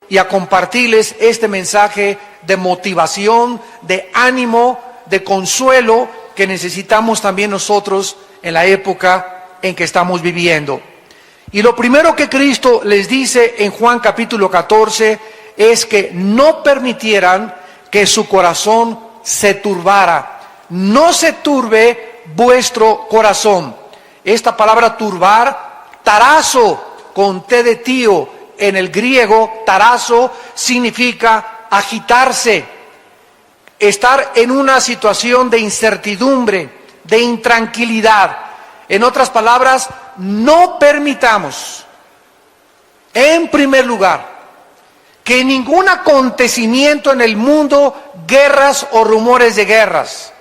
y a compartirles este mensaje de motivación, de ánimo, de consuelo que necesitamos también nosotros en la época en que estamos viviendo. Y lo primero que Cristo les dice en Juan capítulo 14 es que no permitieran que su corazón se turbara. No se turbe vuestro corazón. Esta palabra turbar, tarazo, con T de tío, en el griego, tarazo, significa agitarse, estar en una situación de incertidumbre, de intranquilidad. En otras palabras, no permitamos, en primer lugar, que ningún acontecimiento en el mundo, guerras o rumores de guerras,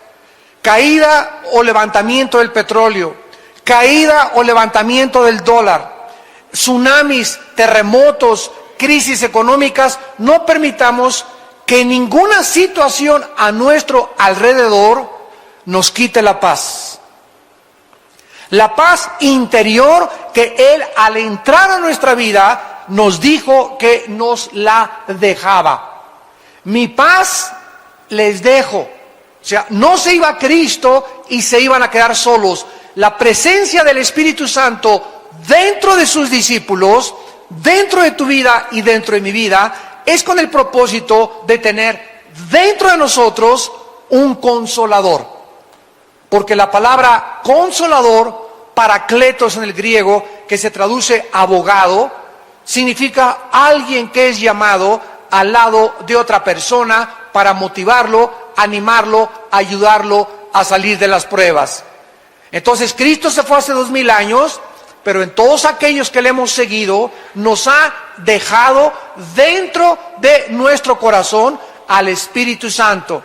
caída o levantamiento del petróleo, caída o levantamiento del dólar, tsunamis, terremotos, crisis económicas, no permitamos que ninguna situación a nuestro alrededor nos quite la paz. La paz interior que Él al entrar a nuestra vida nos dijo que nos la dejaba. Mi paz les dejo. O sea, no se iba Cristo y se iban a quedar solos. La presencia del Espíritu Santo dentro de sus discípulos, dentro de tu vida y dentro de mi vida, es con el propósito de tener dentro de nosotros un consolador. Porque la palabra consolador, paracletos en el griego, que se traduce abogado, significa alguien que es llamado al lado de otra persona para motivarlo, animarlo, ayudarlo a salir de las pruebas. Entonces Cristo se fue hace 2000 años, pero en todos aquellos que le hemos seguido, nos ha dejado dentro de nuestro corazón al Espíritu Santo.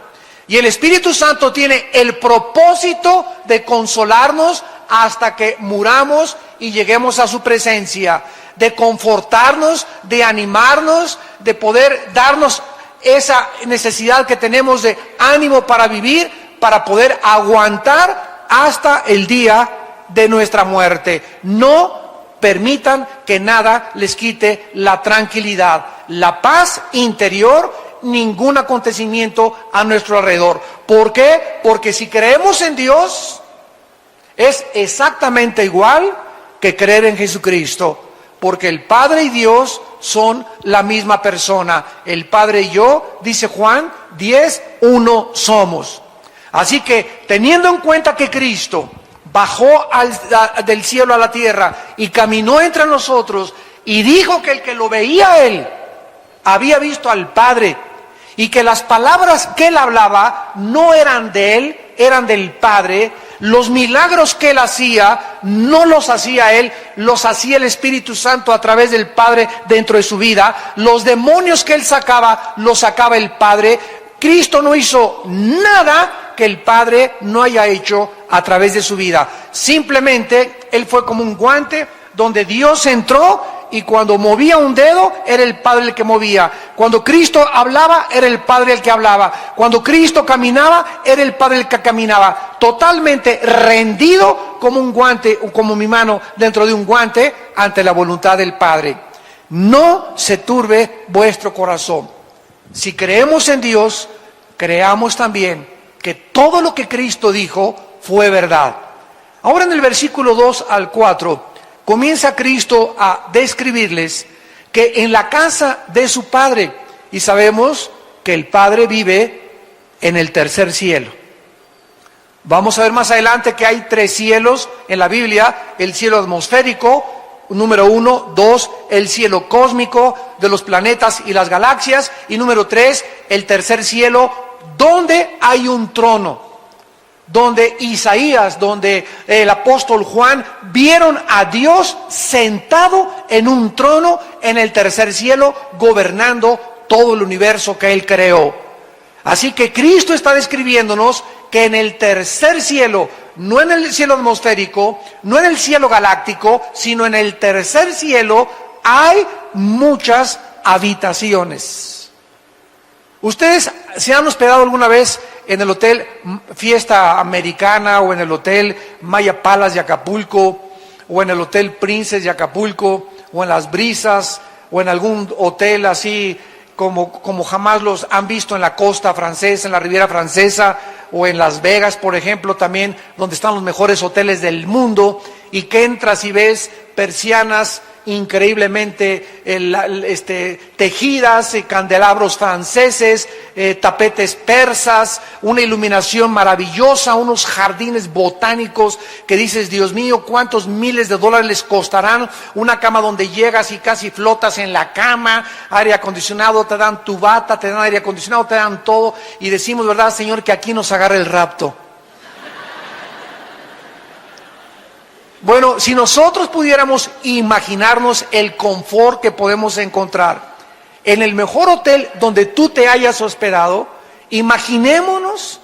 Y el Espíritu Santo tiene el propósito de consolarnos hasta que muramos y lleguemos a su presencia, de confortarnos, de animarnos, de poder darnos esa necesidad que tenemos de ánimo para vivir, para poder aguantar hasta el día de nuestra muerte. No permitan que nada les quite la tranquilidad, la paz interior, ningún acontecimiento a nuestro alrededor. ¿Por qué? Porque si creemos en Dios, es exactamente igual que creer en Jesucristo. Porque el Padre y Dios son la misma persona. El Padre y yo, dice Juan 10, uno somos. Así que, teniendo en cuenta que Cristo bajó del cielo a la tierra y caminó entre nosotros y dijo que el que lo veía a Él había visto al Padre, y que las palabras que Él hablaba no eran de Él, eran del Padre. Los milagros que Él hacía no los hacía Él, los hacía el Espíritu Santo a través del Padre dentro de su vida. Los demonios que Él sacaba, los sacaba el Padre. Cristo no hizo nada que el Padre no haya hecho a través de su vida. Simplemente Él fue como un guante donde Dios entró, y cuando movía un dedo era el Padre el que movía. Cuando Cristo hablaba era el Padre el que hablaba. Cuando Cristo caminaba era el Padre el que caminaba. Totalmente rendido como un guante, o como mi mano dentro de un guante, ante la voluntad del Padre. No se turbe vuestro corazón. Si creemos en Dios, creamos también que todo lo que Cristo dijo fue verdad. Ahora en el versículo 2 al 4, comienza Cristo a describirles que en la casa de su Padre, y sabemos que el Padre vive en el tercer cielo. Vamos a ver más adelante que hay 3 cielos en la Biblia: el cielo atmosférico, número 1, 2, el cielo cósmico de los planetas y las galaxias, y número 3, el tercer cielo, donde hay un trono, donde Isaías, donde el apóstol Juan vieron a Dios sentado en un trono en el tercer cielo, gobernando todo el universo que Él creó. Así que Cristo está describiéndonos que en el tercer cielo, no en el cielo atmosférico, no en el cielo galáctico, sino en el tercer cielo, hay muchas habitaciones. ¿Ustedes se han hospedado alguna vez en el hotel Fiesta Americana, o en el hotel Maya Palace de Acapulco, o en el hotel Princess de Acapulco, o en Las Brisas, o en algún hotel así como jamás los han visto en la costa francesa, en la Riviera Francesa, o en Las Vegas, por ejemplo, también, donde están los mejores hoteles del mundo, y que entras y ves persianas increíblemente tejidas, candelabros franceses, tapetes persas, una iluminación maravillosa, unos jardines botánicos que dices, Dios mío, cuántos miles de dólares les costarán, una cama donde llegas y casi flotas en la cama, aire acondicionado, te dan tu bata, te dan aire acondicionado, te dan todo, y decimos, ¿verdad, Señor, que aquí nos agarre el rapto? Bueno, si nosotros pudiéramos imaginarnos el confort que podemos encontrar en el mejor hotel donde tú te hayas hospedado, imaginémonos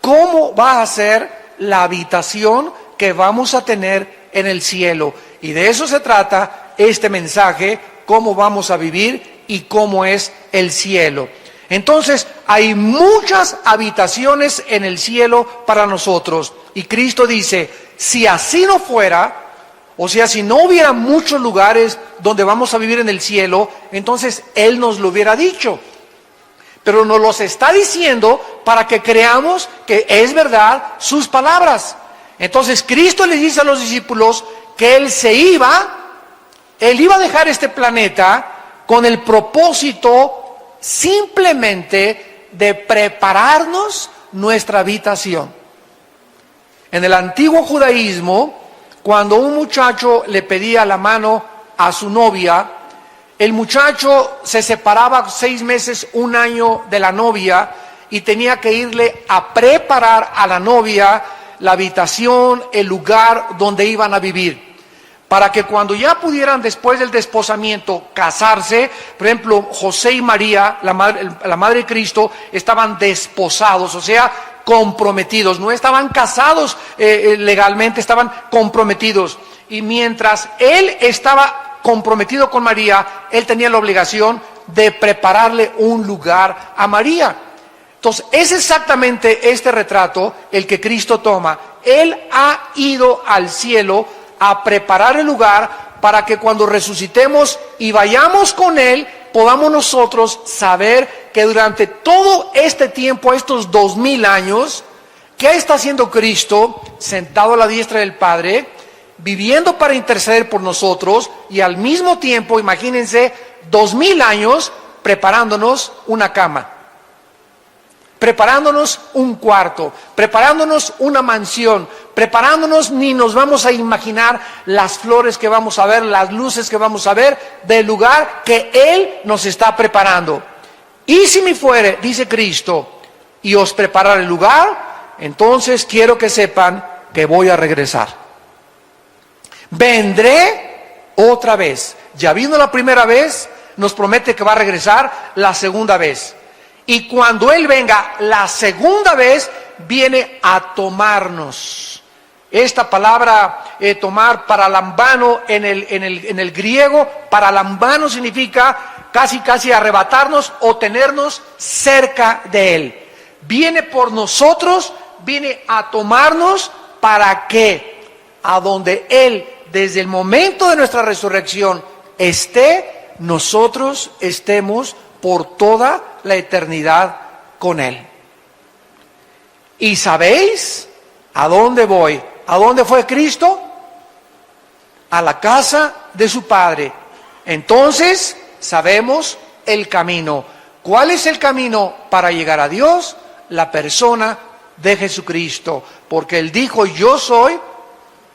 cómo va a ser la habitación que vamos a tener en el cielo. Y de eso se trata este mensaje, cómo vamos a vivir y cómo es el cielo. Entonces, hay muchas habitaciones en el cielo para nosotros. Y Cristo dice, si así no fuera, o sea, si no hubiera muchos lugares donde vamos a vivir en el cielo, entonces Él nos lo hubiera dicho. Pero nos los está diciendo para que creamos que es verdad sus palabras. Entonces, Cristo le dice a los discípulos que Él iba a dejar este planeta con el propósito simplemente de prepararnos nuestra habitación. En el antiguo judaísmo, cuando un muchacho le pedía la mano a su novia, el muchacho se separaba 6 meses, 1 año de la novia y tenía que irle a preparar a la novia la habitación, el lugar donde iban a vivir, para que cuando ya pudieran después del desposamiento casarse, por ejemplo, José y María, la madre de Cristo, estaban desposados, o sea, comprometidos, no estaban casados legalmente, estaban comprometidos. Y mientras él estaba comprometido con María, él tenía la obligación de prepararle un lugar a María. Entonces, es exactamente este retrato el que Cristo toma. Él ha ido al cielo a preparar el lugar para que cuando resucitemos y vayamos con Él, podamos nosotros saber que durante todo este tiempo, estos 2000 años, ¿qué está haciendo Cristo sentado a la diestra del Padre, viviendo para interceder por nosotros y al mismo tiempo, imagínense, 2000 años preparándonos una cama, preparándonos un cuarto, preparándonos una mansión, preparándonos, ni nos vamos a imaginar las flores que vamos a ver, las luces que vamos a ver del lugar que Él nos está preparando? Y si me fuere, dice Cristo, y os preparar el lugar, entonces quiero que sepan que voy a regresar. Vendré otra vez. Ya vino la primera vez, nos promete que va a regresar la segunda vez. Y cuando Él venga la segunda vez, viene a tomarnos. Esta palabra tomar, paralambano, en el griego, paralambano significa casi arrebatarnos o tenernos cerca de Él. Viene por nosotros, viene a tomarnos para que a donde Él, desde el momento de nuestra resurrección, esté, nosotros estemos por toda la eternidad con Él. ¿Y sabéis a dónde voy? ¿A dónde fue Cristo? A la casa de su Padre. Entonces sabemos el camino. ¿Cuál es el camino para llegar a Dios? La persona de Jesucristo. Porque Él dijo, yo soy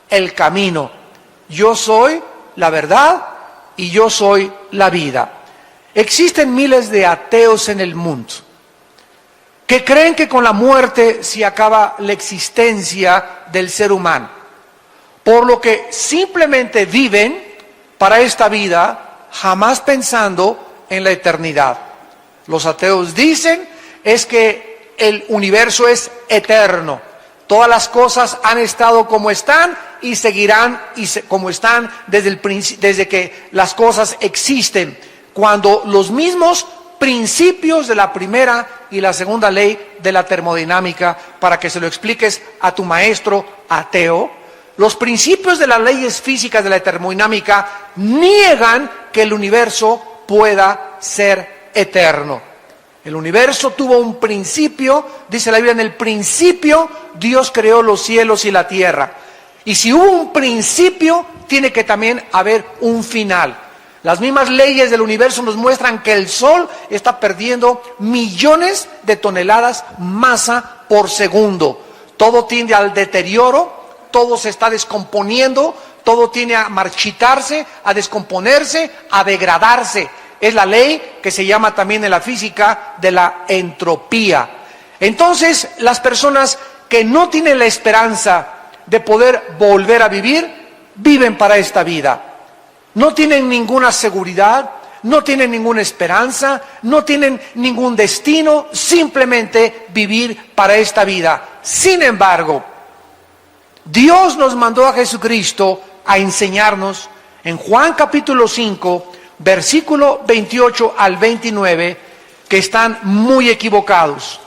el camino, yo soy la verdad y yo soy la vida. Existen miles de ateos en el mundo que creen que con la muerte se acaba la existencia del ser humano, por lo que simplemente viven para esta vida, jamás pensando en la eternidad. Los ateos dicen es que el universo es eterno, todas las cosas han estado como están y seguirán como están desde que las cosas existen, cuando los mismos principios de la primera y la segunda ley de la termodinámica, para que se lo expliques a tu maestro ateo, los principios de las leyes físicas de la termodinámica niegan que el universo pueda ser eterno. El universo tuvo un principio, dice la Biblia, en el principio Dios creó los cielos y la tierra. Y si hubo un principio, tiene que también haber un final. Las mismas leyes del universo nos muestran que el Sol está perdiendo millones de toneladas masa por segundo. Todo tiende al deterioro, todo se está descomponiendo, todo tiende a marchitarse, a descomponerse, a degradarse. Es la ley que se llama también en la física de la entropía. Entonces, las personas que no tienen la esperanza de poder volver a vivir, viven para esta vida. No tienen ninguna seguridad, no tienen ninguna esperanza, no tienen ningún destino, simplemente vivir para esta vida. Sin embargo, Dios nos mandó a Jesucristo a enseñarnos en Juan capítulo 5, versículo 28 al 29, que están muy equivocados.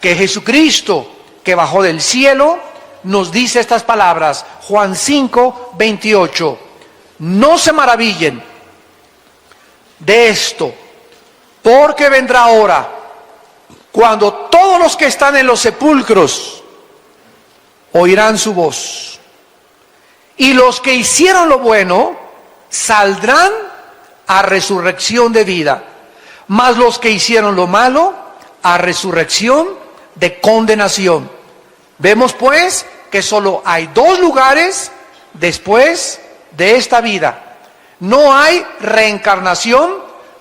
Que Jesucristo, que bajó del cielo, nos dice estas palabras. Juan 5, 28. No se maravillen de esto, porque vendrá hora cuando todos los que están en los sepulcros oirán su voz, y los que hicieron lo bueno saldrán a resurrección de vida, mas los que hicieron lo malo a resurrección de condenación. Vemos pues que solo hay dos lugares después de esta vida. No hay reencarnación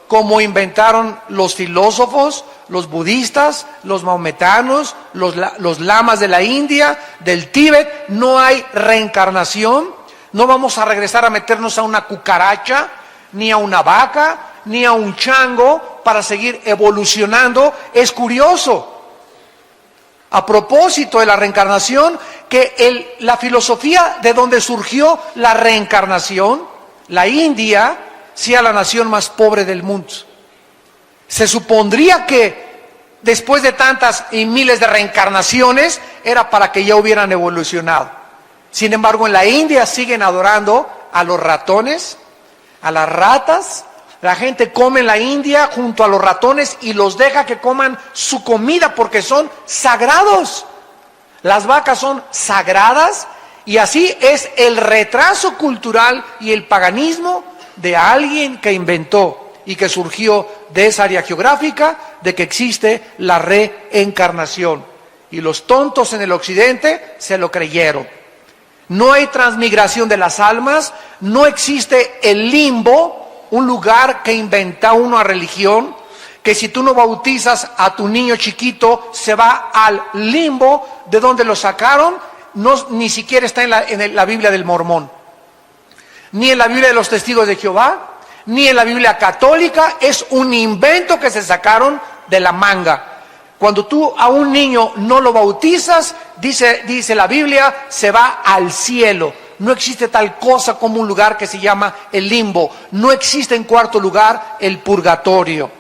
como inventaron los filósofos, los budistas, los maometanos, los lamas de la India, del Tíbet. No hay reencarnación. No vamos a regresar a meternos a una cucaracha, ni a una vaca, ni a un chango para seguir evolucionando. Es curioso, a propósito de la reencarnación, que la filosofía de donde surgió la reencarnación, la India, sea la nación más pobre del mundo. Se supondría que después de tantas y miles de reencarnaciones era para que ya hubieran evolucionado. Sin embargo, en la India siguen adorando a los ratones, a las ratas. La gente come en la India junto a los ratones y los deja que coman su comida porque son sagrados. Las vacas son sagradas, y así es el retraso cultural y el paganismo de alguien que inventó y que surgió de esa área geográfica de que existe la reencarnación. Y los tontos en el occidente se lo creyeron. No hay transmigración de las almas, no existe el limbo, un lugar que inventa una religión, que si tú no bautizas a tu niño chiquito, se va al limbo de donde lo sacaron. No, ni siquiera está en la Biblia del Mormón, ni en la Biblia de los Testigos de Jehová, ni en la Biblia católica. Es un invento que se sacaron de la manga. Cuando tú a un niño no lo bautizas, dice la Biblia, se va al cielo. No existe tal cosa como un lugar que se llama el limbo. No existe, en cuarto lugar, el purgatorio.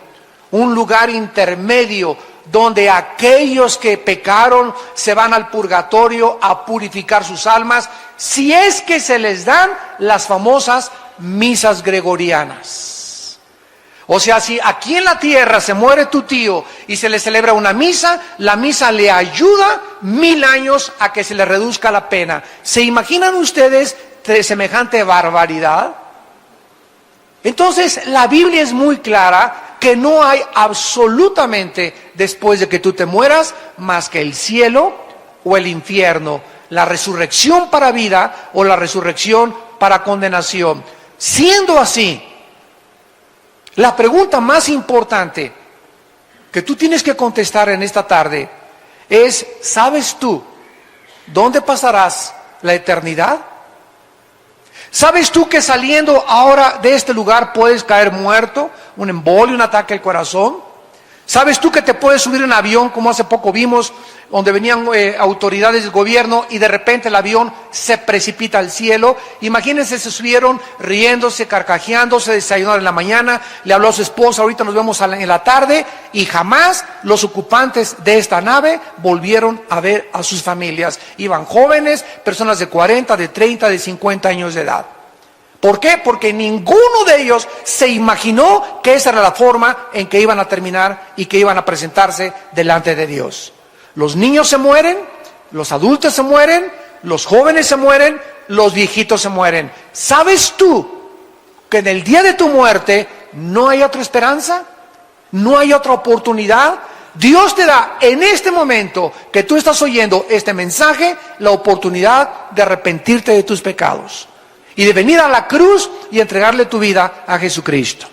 Un lugar intermedio donde aquellos que pecaron se van al purgatorio a purificar sus almas, si es que se les dan las famosas misas gregorianas. O sea, si aquí en la tierra se muere tu tío y se le celebra una misa, la misa le ayuda 1000 años a que se le reduzca la pena. ¿Se imaginan ustedes de semejante barbaridad? Entonces, la Biblia es muy clara que no hay absolutamente después de que tú te mueras más que el cielo o el infierno, la resurrección para vida o la resurrección para condenación. Siendo así, la pregunta más importante que tú tienes que contestar en esta tarde es: ¿sabes tú dónde pasarás la eternidad? ¿Sabes tú que saliendo ahora de este lugar puedes caer muerto? Un embolio, un ataque al corazón. ¿Sabes tú que te puedes subir en un avión, como hace poco vimos, donde venían autoridades del gobierno y de repente el avión se precipita al cielo? Imagínense, se subieron riéndose, carcajeándose, desayunaron en la mañana, le habló a su esposa: ahorita nos vemos en la tarde, y jamás los ocupantes de esta nave volvieron a ver a sus familias. Iban jóvenes, personas de 40, de 30, de 50 años de edad. ¿Por qué? Porque ninguno de ellos se imaginó que esa era la forma en que iban a terminar y que iban a presentarse delante de Dios. Los niños se mueren, los adultos se mueren, los jóvenes se mueren, los viejitos se mueren. ¿Sabes tú que en el día de tu muerte no hay otra esperanza? ¿No hay otra oportunidad? Dios te da en este momento que tú estás oyendo este mensaje la oportunidad de arrepentirte de tus pecados y de venir a la cruz y entregarle tu vida a Jesucristo.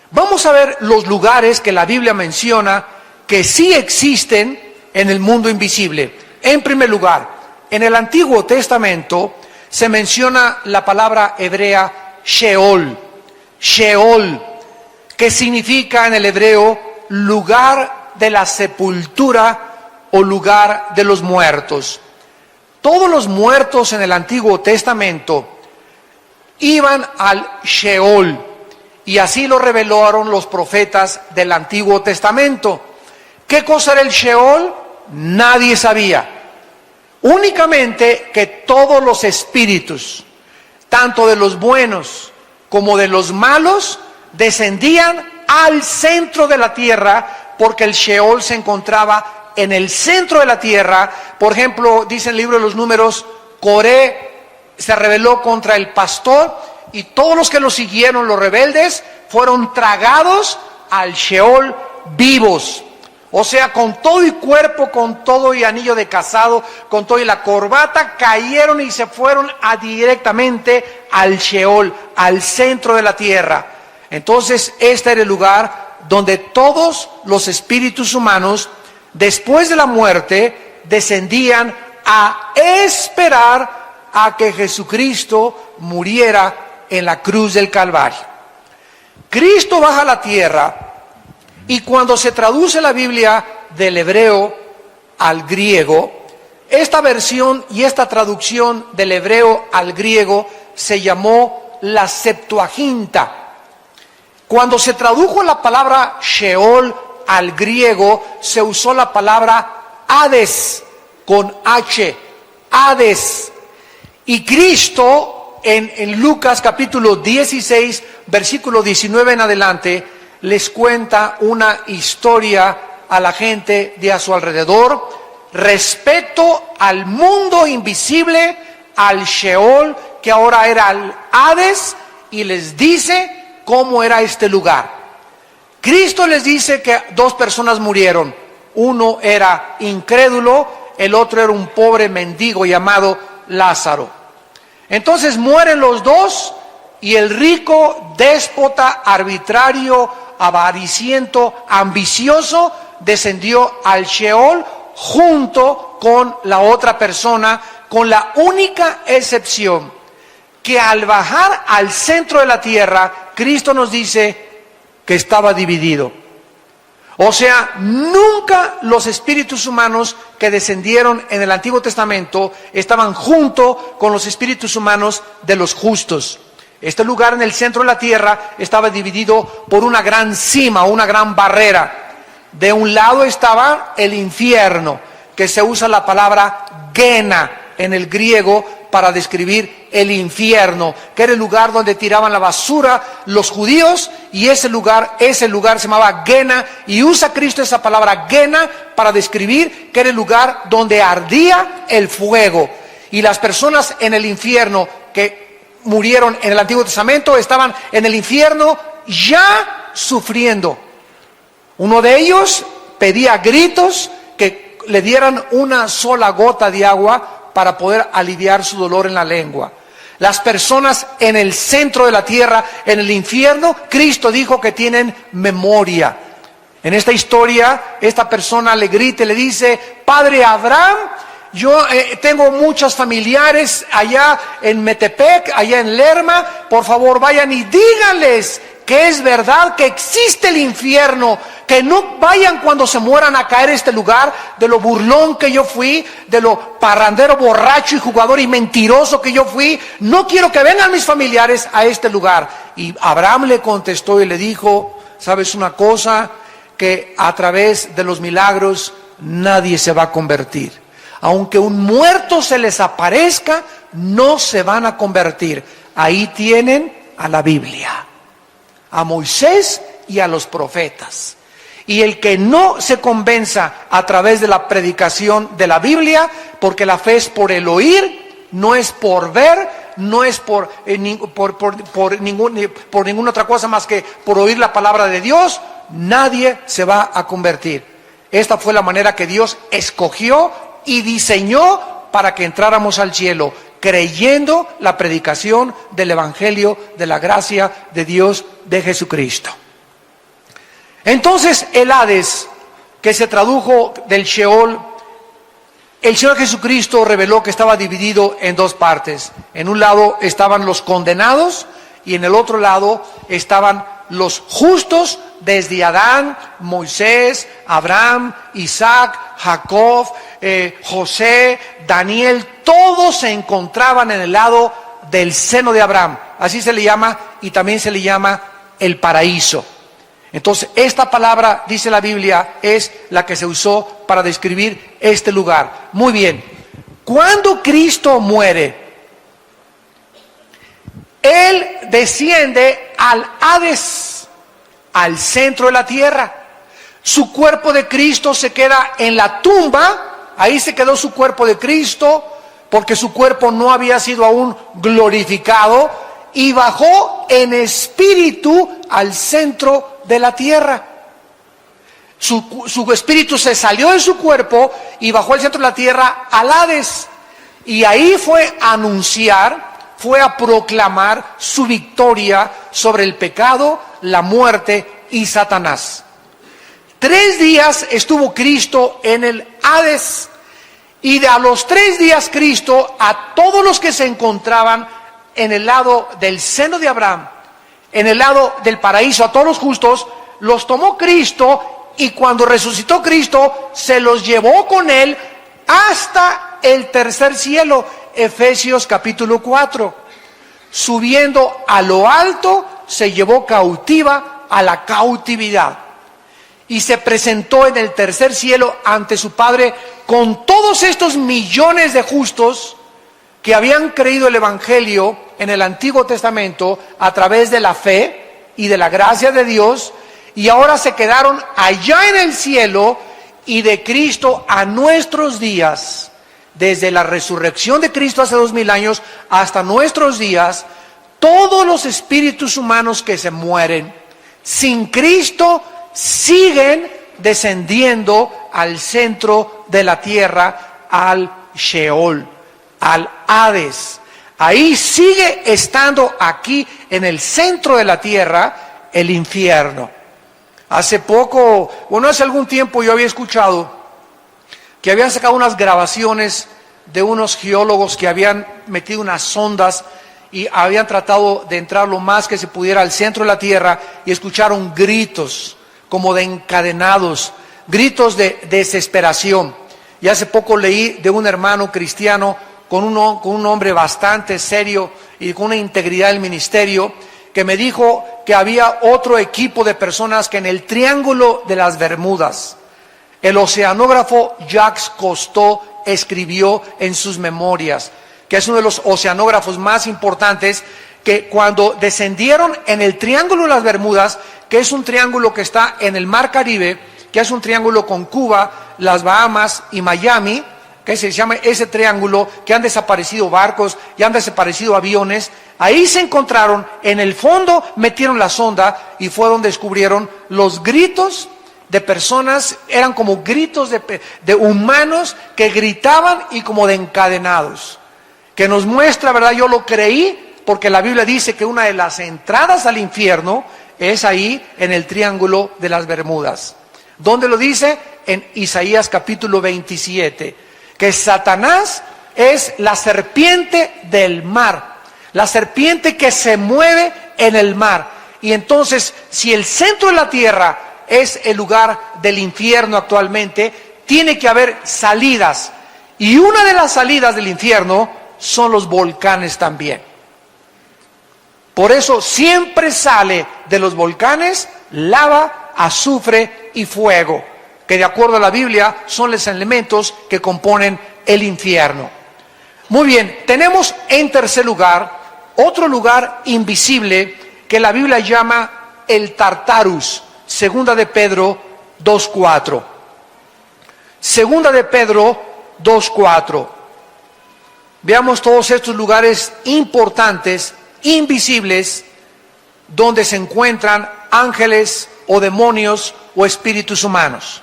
Vamos a ver los lugares que la Biblia menciona que sí existen en el mundo invisible. En primer lugar, en el Antiguo Testamento se menciona la palabra hebrea Sheol. Sheol, que significa en el hebreo lugar de la sepultura o lugar de los muertos. Todos los muertos en el Antiguo Testamento iban al Sheol, y así lo revelaron los profetas del Antiguo Testamento. ¿Qué cosa era el Sheol? Nadie sabía. Únicamente que todos los espíritus, tanto de los buenos como de los malos, descendían al centro de la tierra, porque el Sheol se encontraba en el centro de la tierra. Por ejemplo, dice el libro de los Números, Coré se rebeló contra el pastor y todos los que lo siguieron, los rebeldes, fueron tragados al Sheol vivos. O sea, con todo y cuerpo, con todo y anillo de casado, con todo y la corbata, cayeron y se fueron directamente al Sheol, al centro de la tierra. Entonces, este era el lugar donde todos los espíritus humanos, después de la muerte, descendían a esperar a que Jesucristo muriera en la cruz del Calvario. Cristo baja a la tierra, y cuando se traduce la Biblia del hebreo al griego, esta versión y esta traducción del hebreo al griego se llamó la Septuaginta. Cuando se tradujo la palabra Sheol al griego, se usó la palabra Hades, con H, Hades. Y Cristo, en Lucas capítulo 16, versículo 19 en adelante, les cuenta una historia a la gente de a su alrededor respecto al mundo invisible, al Sheol, que ahora era el Hades, y les dice cómo era este lugar. Cristo les dice que dos personas murieron. Uno era incrédulo, el otro era un pobre mendigo llamado Lázaro. Entonces mueren los dos, y el rico, déspota, arbitrario, avariciento, ambicioso, descendió al Sheol junto con la otra persona, con la única excepción que al bajar al centro de la tierra, Cristo nos dice que estaba dividido. O sea, nunca los espíritus humanos que descendieron en el Antiguo Testamento estaban junto con los espíritus humanos de los justos. Este lugar en el centro de la tierra estaba dividido por una gran cima, una gran barrera. De un lado estaba el infierno, que se usa la palabra Gena en el griego para describir el infierno, que era el lugar donde tiraban la basura los judíos, y ese lugar se llamaba Gena, y usa Cristo esa palabra Gena para describir que era el lugar donde ardía el fuego. Y las personas en el infierno que murieron en el Antiguo Testamento estaban en el infierno ya sufriendo. Uno de ellos pedía a gritos que le dieran una sola gota de agua para poder aliviar su dolor en la lengua. Las personas en el centro de la tierra, en el infierno, Cristo dijo que tienen memoria. En esta historia, esta persona le grita y le dice: Padre Abraham, yo tengo muchos familiares allá en Metepec, allá en Lerma, por favor vayan y díganles que es verdad que existe el infierno, que no vayan cuando se mueran a caer a este lugar, de lo burlón que yo fui, de lo parrandero, borracho y jugador y mentiroso que yo fui. No quiero que vengan mis familiares a este lugar. Y Abraham le contestó y le dijo: ¿sabes una cosa? Que a través de los milagros nadie se va a convertir. Aunque un muerto se les aparezca, no se van a convertir. Ahí tienen a la Biblia, a Moisés y a los profetas. Y el que no se convenza a través de la predicación de la Biblia, porque la fe es por el oír, no es por ver, no es por ninguna otra cosa más que por oír la palabra de Dios, nadie se va a convertir. Esta fue la manera que Dios escogió y diseñó para que entráramos al cielo, creyendo la predicación del Evangelio de la gracia de Dios de Jesucristo. Entonces el Hades, que se tradujo del Sheol, el Señor Jesucristo reveló que estaba dividido en dos partes. En un lado estaban los condenados y en el otro lado estaban los justos desde Adán, Moisés, Abraham, Isaac, Jacob, José, Daniel. Todos se encontraban en el lado del seno de Abraham. Así se le llama, y también se le llama el paraíso. Entonces, esta palabra, dice la Biblia, es la que se usó para describir este lugar. Muy bien. Cuando Cristo muere, Él desciende al Hades, al centro de la tierra. Su cuerpo de Cristo se queda en la tumba. Ahí se quedó su cuerpo de Cristo, porque su cuerpo no había sido aún glorificado, y bajó en espíritu al centro de la tierra. Su espíritu se salió de su cuerpo y bajó al centro de la tierra, al Hades, y ahí fue a anunciar, fue a proclamar su victoria sobre el pecado, la muerte y Satanás. 3 días estuvo Cristo en el Hades, y a los 3 días Cristo, a todos los que se encontraban en el lado del seno de Abraham, en el lado del paraíso, a todos los justos, los tomó Cristo, y cuando resucitó Cristo, se los llevó con Él hasta el tercer cielo. Efesios capítulo 4. Subiendo a lo alto, se llevó cautiva a la cautividad, y se presentó en el tercer cielo ante su Padre con todos estos millones de justos que habían creído el Evangelio en el Antiguo Testamento a través de la fe y de la gracia de Dios, y ahora se quedaron allá en el cielo. Y de Cristo a nuestros días, desde la resurrección de Cristo hace 2000 años hasta nuestros días, todos los espíritus humanos que se mueren sin Cristo siguen descendiendo al centro de la tierra, al Sheol, al Hades. Ahí sigue estando, aquí en el centro de la tierra, el infierno. Hace algún tiempo yo había escuchado que habían sacado unas grabaciones de unos geólogos que habían metido unas sondas y habían tratado de entrar lo más que se pudiera al centro de la tierra, y escucharon gritos como de encadenados, gritos de desesperación. Y hace poco leí de un hermano cristiano con un hombre bastante serio y con una integridad del ministerio, que me dijo que había otro equipo de personas que en el Triángulo de las Bermudas, el oceanógrafo Jacques Cousteau escribió en sus memorias, que es uno de los oceanógrafos más importantes, que cuando descendieron en el Triángulo de las Bermudas, que es un triángulo que está en el Mar Caribe, que es un triángulo con Cuba, las Bahamas y Miami, que se llama ese triángulo, que han desaparecido barcos y han desaparecido aviones. Ahí se encontraron, en el fondo metieron la sonda y fue donde descubrieron los gritos de personas. Eran como gritos de humanos que gritaban y como de encadenados, que nos muestra, ¿verdad? Yo lo creí, porque la Biblia dice que una de las entradas al infierno es ahí en el Triángulo de las Bermudas. ¿Dónde lo dice? En Isaías capítulo 27. Que Satanás es la serpiente del mar, la serpiente que se mueve en el mar. Y entonces, si el centro de la tierra es el lugar del infierno actualmente, tiene que haber salidas. Y una de las salidas del infierno son los volcanes también. Por eso siempre sale de los volcanes lava, azufre y fuego, que de acuerdo a la Biblia son los elementos que componen el infierno. Muy bien, tenemos en tercer lugar otro lugar invisible que la Biblia llama el Tartarus. Segunda de Pedro 2:4. Segunda de Pedro 2:4. Veamos todos estos lugares importantes, invisibles, donde se encuentran ángeles o demonios o espíritus humanos.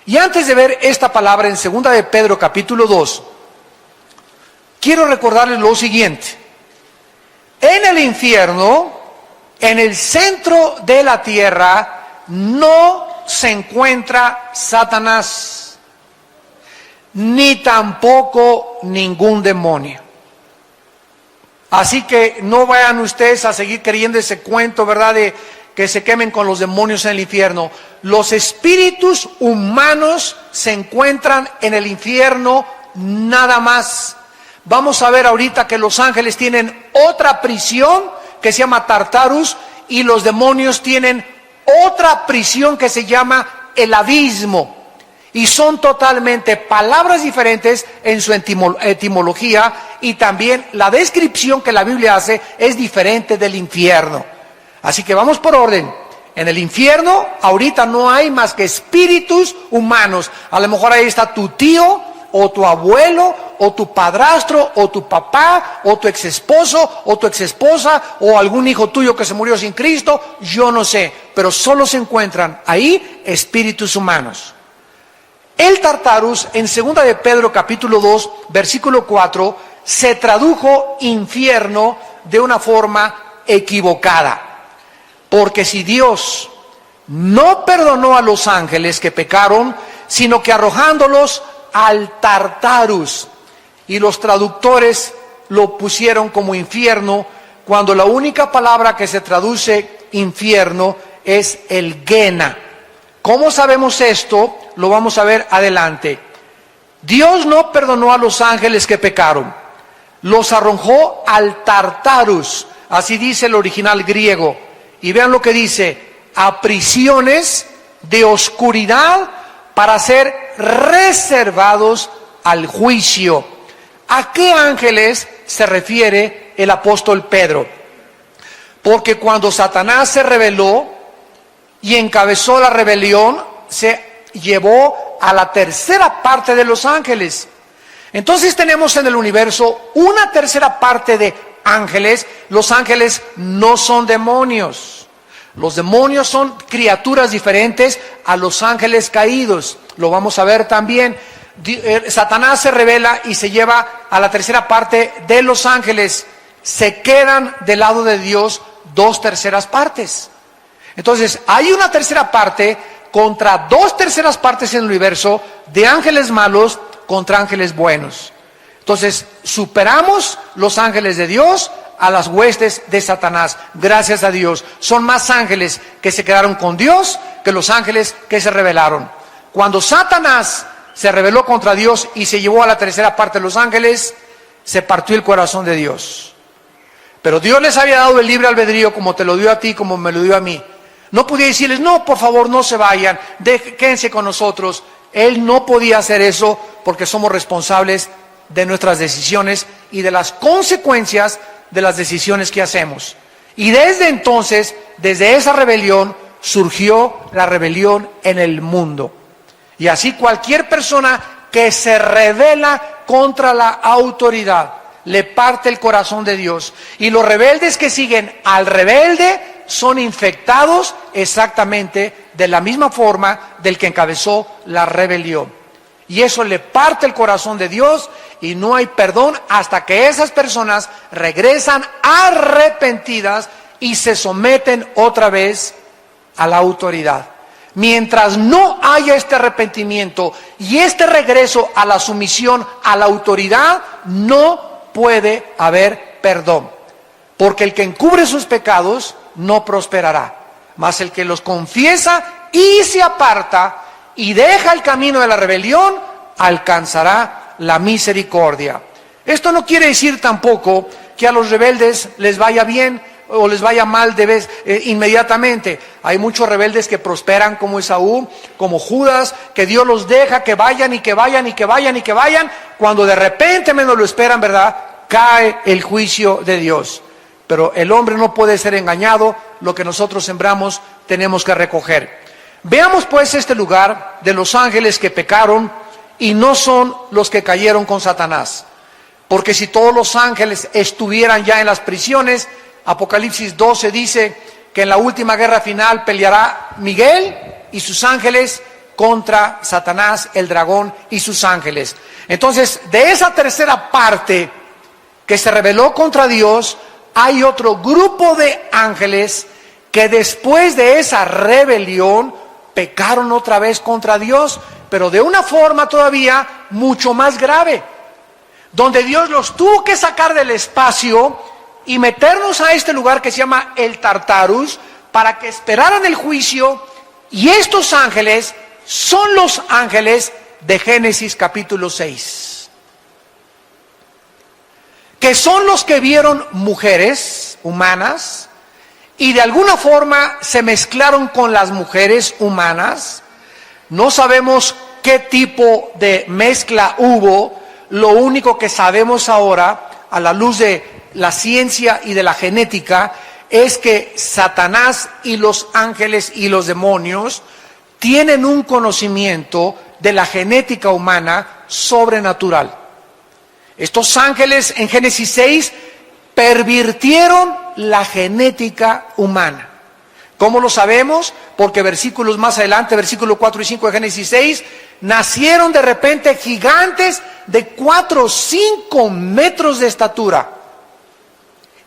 Y antes de ver esta palabra en segunda de Pedro capítulo 2, quiero recordarles lo siguiente. En el infierno, en el centro de la tierra, no se encuentra Satanás, ni tampoco ningún demonio. Así que no vayan ustedes a seguir creyendo ese cuento, ¿verdad?, de que se quemen con los demonios en el infierno. Los espíritus humanos se encuentran en el infierno nada más. Vamos a ver ahorita que los ángeles tienen otra prisión que se llama Tartarus y los demonios tienen otra prisión que se llama el abismo. Y son totalmente palabras diferentes en su etimología, y también la descripción que la Biblia hace es diferente del infierno. Así que vamos por orden. En el infierno ahorita no hay más que espíritus humanos. A lo mejor ahí está tu tío, o tu abuelo, o tu padrastro, o tu papá, o tu exesposo, o tu exesposa, o algún hijo tuyo que se murió sin Cristo, yo no sé, pero solo se encuentran ahí espíritus humanos. El Tartarus, en 2 de Pedro capítulo 2, versículo 4, se tradujo infierno de una forma equivocada. Porque si Dios no perdonó a los ángeles que pecaron, sino que arrojándolos al Tartarus, y los traductores lo pusieron como infierno, cuando la única palabra que se traduce infierno es el Gena. ¿Cómo sabemos esto? Lo vamos a ver adelante. Dios no perdonó a los ángeles que pecaron, los arrojó al Tartarus, así dice el original griego, y vean lo que dice: a prisiones de oscuridad para ser reservados al juicio. ¿A qué ángeles se refiere el apóstol Pedro? Porque cuando Satanás se rebeló y encabezó la rebelión, se llevó a la tercera parte de los ángeles. Entonces tenemos en el universo una tercera parte de ángeles. Los ángeles no son demonios. Los demonios son criaturas diferentes a los ángeles caídos. Lo vamos a ver también. Satanás se rebela y se lleva a la tercera parte de los ángeles. Se quedan del lado de Dios 2/3 partes. Entonces hay una tercera parte contra 2/3 partes en el universo de ángeles malos contra ángeles buenos. Entonces superamos los ángeles de Dios a las huestes de Satanás. Gracias a Dios. Son más ángeles que se quedaron con Dios que los ángeles que se rebelaron. Cuando Satanás se rebeló contra Dios y se llevó a la tercera parte de los ángeles, se partió el corazón de Dios. Pero Dios les había dado el libre albedrío, como te lo dio a ti, como me lo dio a mí. No podía decirles: no, por favor, no se vayan, quédense con nosotros. Él no podía hacer eso, porque somos responsables de nuestras decisiones y de las consecuencias de las decisiones que hacemos. Y desde entonces, desde esa rebelión, surgió la rebelión en el mundo. Y así cualquier persona que se rebela contra la autoridad le parte el corazón de Dios. Y los rebeldes que siguen al rebelde son infectados exactamente de la misma forma del que encabezó la rebelión. Y eso le parte el corazón de Dios, y no hay perdón hasta que esas personas regresan arrepentidas y se someten otra vez a la autoridad. Mientras no haya este arrepentimiento y este regreso a la sumisión a la autoridad, no puede haber perdón. Porque el que encubre sus pecados no prosperará, mas el que los confiesa y se aparta y deja el camino de la rebelión, alcanzará la misericordia. Esto no quiere decir tampoco que a los rebeldes les vaya bien o les vaya mal inmediatamente. Hay muchos rebeldes que prosperan, como Esaú, como Judas, que Dios los deja que vayan y que vayan y que vayan y que vayan, cuando de repente menos lo esperan, ¿verdad?, cae el juicio de Dios. Pero el hombre no puede ser engañado, lo que nosotros sembramos tenemos que recoger. Veamos pues este lugar de los ángeles que pecaron y no son los que cayeron con Satanás. Porque si todos los ángeles estuvieran ya en las prisiones, Apocalipsis 12 dice que en la última guerra final peleará Miguel y sus ángeles contra Satanás, el dragón y sus ángeles. Entonces, de esa tercera parte que se rebeló contra Dios, hay otro grupo de ángeles que después de esa rebelión pecaron otra vez contra Dios, pero de una forma todavía mucho más grave, donde Dios los tuvo que sacar del espacio y meternos a este lugar que se llama el Tartarus, para que esperaran el juicio. Y estos ángeles son los ángeles de Génesis capítulo 6, que son los que vieron mujeres humanas y de alguna forma se mezclaron con las mujeres humanas. No sabemos qué tipo de mezcla hubo. Lo único que sabemos ahora, a la luz de la ciencia y de la genética, es que Satanás y los ángeles y los demonios tienen un conocimiento de la genética humana sobrenatural. Estos ángeles en Génesis 6 pervirtieron la genética humana. ¿Cómo lo sabemos? Porque versículos más adelante, versículo 4 y 5 de Génesis 6, nacieron de repente gigantes de 4 o 5 metros de estatura.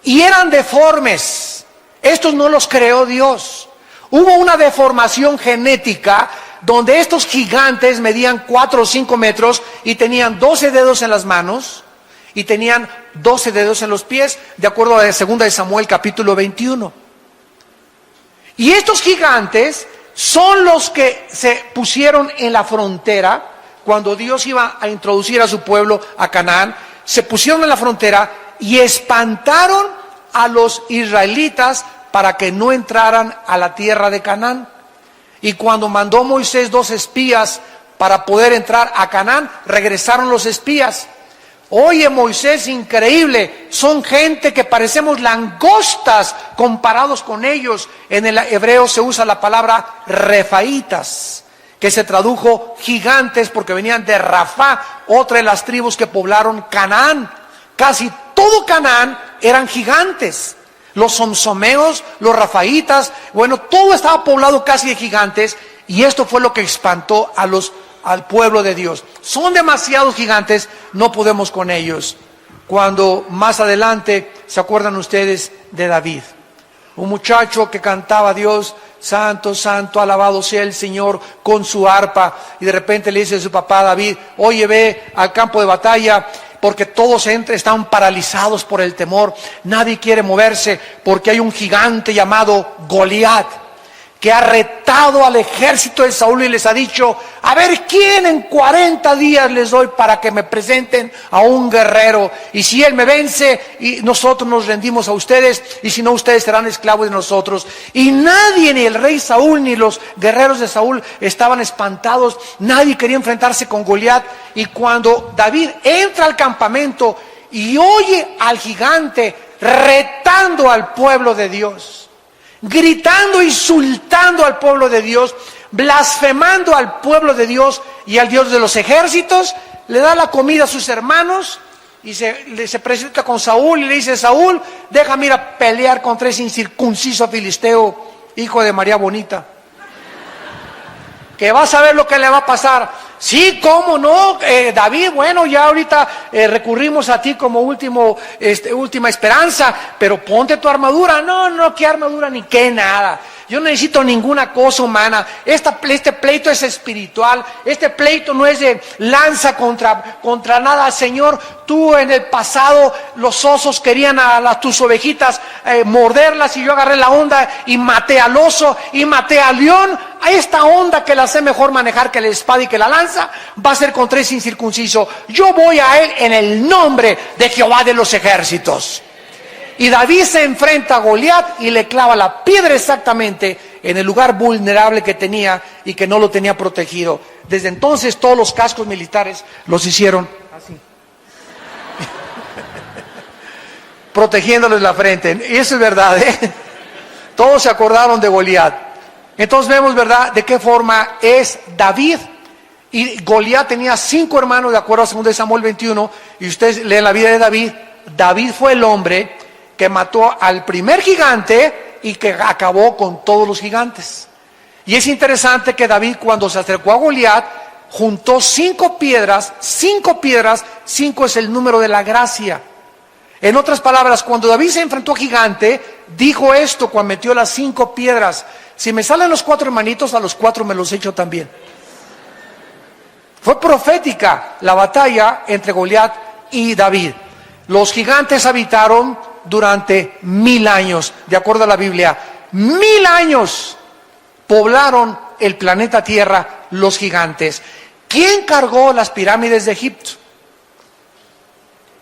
Y eran deformes. Estos no los creó Dios. Hubo una deformación genética donde estos gigantes medían 4 o 5 metros y tenían 12 dedos en las manos y tenían 12 dedos en los pies, de acuerdo a 2 de Samuel capítulo 21. Y estos gigantes son los que se pusieron en la frontera cuando Dios iba a introducir a su pueblo a Canaán. Se pusieron en la frontera y espantaron a los israelitas para que no entraran a la tierra de Canaán. Y cuando mandó Moisés 2 espías para poder entrar a Canaán, regresaron los espías. Oye, Moisés, increíble, son gente que parecemos langostas comparados con ellos. En el hebreo se usa la palabra refaitas, que se tradujo gigantes porque venían de Rafá, otra de las tribus que poblaron Canaán. Casi todo Canaán eran gigantes. Los somsomeos, los rafaitas, bueno, todo estaba poblado casi de gigantes, y esto fue lo que espantó al pueblo de Dios. Son demasiados gigantes, no podemos con ellos. Cuando más adelante, ¿se acuerdan ustedes de David? Un muchacho que cantaba a Dios, santo, santo, alabado sea el Señor, con su arpa, y de repente le dice a su papá David, oye, ve al campo de batalla, porque todos están paralizados por el temor, nadie quiere moverse, porque hay un gigante llamado Goliat, que ha retado al ejército de Saúl y les ha dicho, a ver quién en 40 días les doy para que me presenten a un guerrero, y si él me vence, y nosotros nos rendimos a ustedes, y si no, ustedes serán esclavos de nosotros. Y nadie, ni el rey Saúl, ni los guerreros de Saúl estaban espantados, nadie quería enfrentarse con Goliat. Y cuando David entra al campamento y oye al gigante retando al pueblo de Dios, gritando, insultando al pueblo de Dios, blasfemando al pueblo de Dios y al Dios de los ejércitos, le da la comida a sus hermanos y se presenta con Saúl y le dice, Saúl, déjame ir a pelear contra ese incircunciso filisteo, hijo de María Bonita, que vas a ver lo que le va a pasar. Sí, cómo no, David, bueno, ya ahorita recurrimos a ti como última esperanza, pero ponte tu armadura. No, qué armadura ni qué nada. Yo no necesito ninguna cosa humana. Este pleito es espiritual. Este pleito no es de lanza contra nada. Señor, tú en el pasado los osos querían a tus ovejitas morderlas, y yo agarré la onda y maté al oso y maté al león. A esta onda que la sé mejor manejar que la espada y que la lanza, va a ser contra ese incircunciso. Yo voy a él en el nombre de Jehová de los ejércitos. Y David se enfrenta a Goliat y le clava la piedra exactamente en el lugar vulnerable que tenía y que no lo tenía protegido. Desde entonces todos los cascos militares los hicieron así. protegiéndoles la frente. Y eso es verdad, ¿eh? Todos se acordaron de Goliat. Entonces vemos, ¿verdad?, de qué forma es David. Y Goliat tenía 5 hermanos, de acuerdo a 2 Samuel 21, y ustedes leen la vida de David. David fue el hombre que mató al primer gigante y que acabó con todos los gigantes. Y es interesante que David, cuando se acercó a Goliat, juntó 5 piedras, 5 es el número de la gracia. En otras palabras, cuando David se enfrentó a gigante, dijo esto cuando metió las 5 piedras: si me salen los 4 hermanitos, a los 4 me los echo también. Fue profética la batalla entre Goliat y David. Los gigantes habitaron durante 1000 años, de acuerdo a la Biblia. 1000 años poblaron el planeta Tierra los gigantes. ¿Quién cargó las pirámides de Egipto?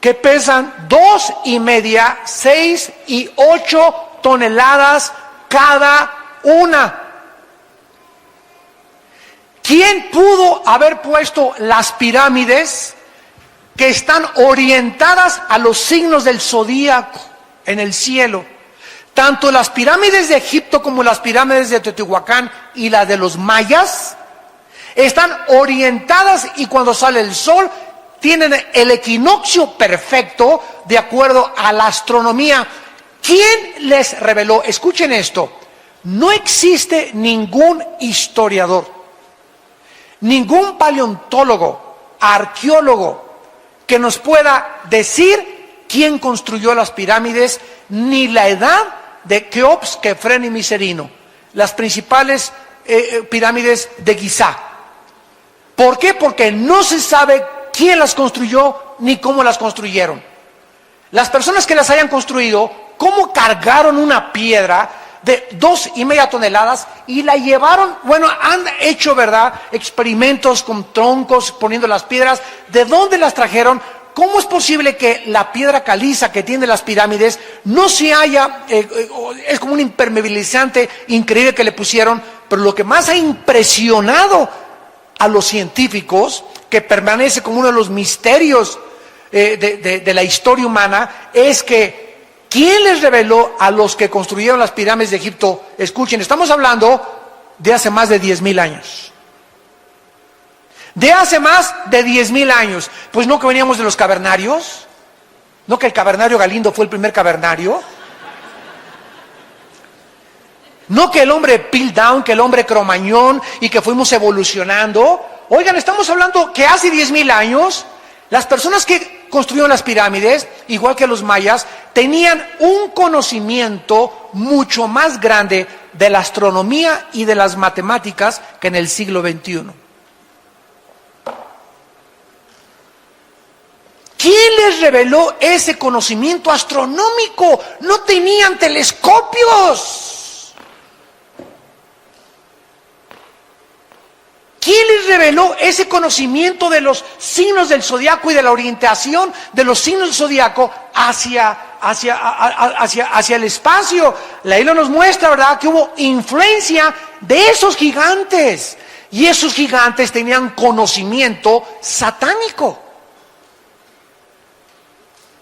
Que pesan 2,5, 6 y 8 toneladas cada una. ¿Quién pudo haber puesto las pirámides que están orientadas a los signos del zodíaco en el cielo? Tanto las pirámides de Egipto como las pirámides de Teotihuacán y las de los mayas están orientadas, y cuando sale el sol tienen el equinoccio perfecto de acuerdo a la astronomía. ¿Quién les reveló? Escuchen esto: no existe ningún historiador, ningún paleontólogo, arqueólogo que nos pueda decir quién construyó las pirámides, ni la edad de Keops, Kefren y Miserino, las principales pirámides de Gizá. ¿Por qué? Porque no se sabe quién las construyó ni cómo las construyeron. Las personas que las hayan construido, ¿cómo cargaron una piedra de 2,5 toneladas y la llevaron? Bueno, han hecho, ¿verdad?, experimentos con troncos, poniendo las piedras. ¿De dónde las trajeron? ¿Cómo es posible que la piedra caliza que tiene las pirámides no se haya, es como un impermeabilizante increíble que le pusieron? Pero lo que más ha impresionado a los científicos, que permanece como uno de los misterios de la historia humana, es que ¿quién les reveló a los que construyeron las pirámides de Egipto? Escuchen, estamos hablando de hace más de 10,000 años. De hace más de 10,000 años. Pues no que veníamos de los cavernarios, no que el cavernario Galindo fue el primer cavernario, no que el hombre Piltdown, que el hombre Cromañón, y que fuimos evolucionando. Oigan, estamos hablando que hace 10,000 años las personas que construyeron las pirámides, igual que los mayas, tenían un conocimiento mucho más grande de la astronomía y de las matemáticas que en el siglo XXI. ¿Quién les reveló ese conocimiento astronómico? No tenían telescopios. ¿Quién les reveló ese conocimiento de los signos del zodiaco y de la orientación de los signos del zodiaco hacia el espacio? La Biblia nos muestra, ¿verdad?, que hubo influencia de esos gigantes. Y esos gigantes tenían conocimiento satánico.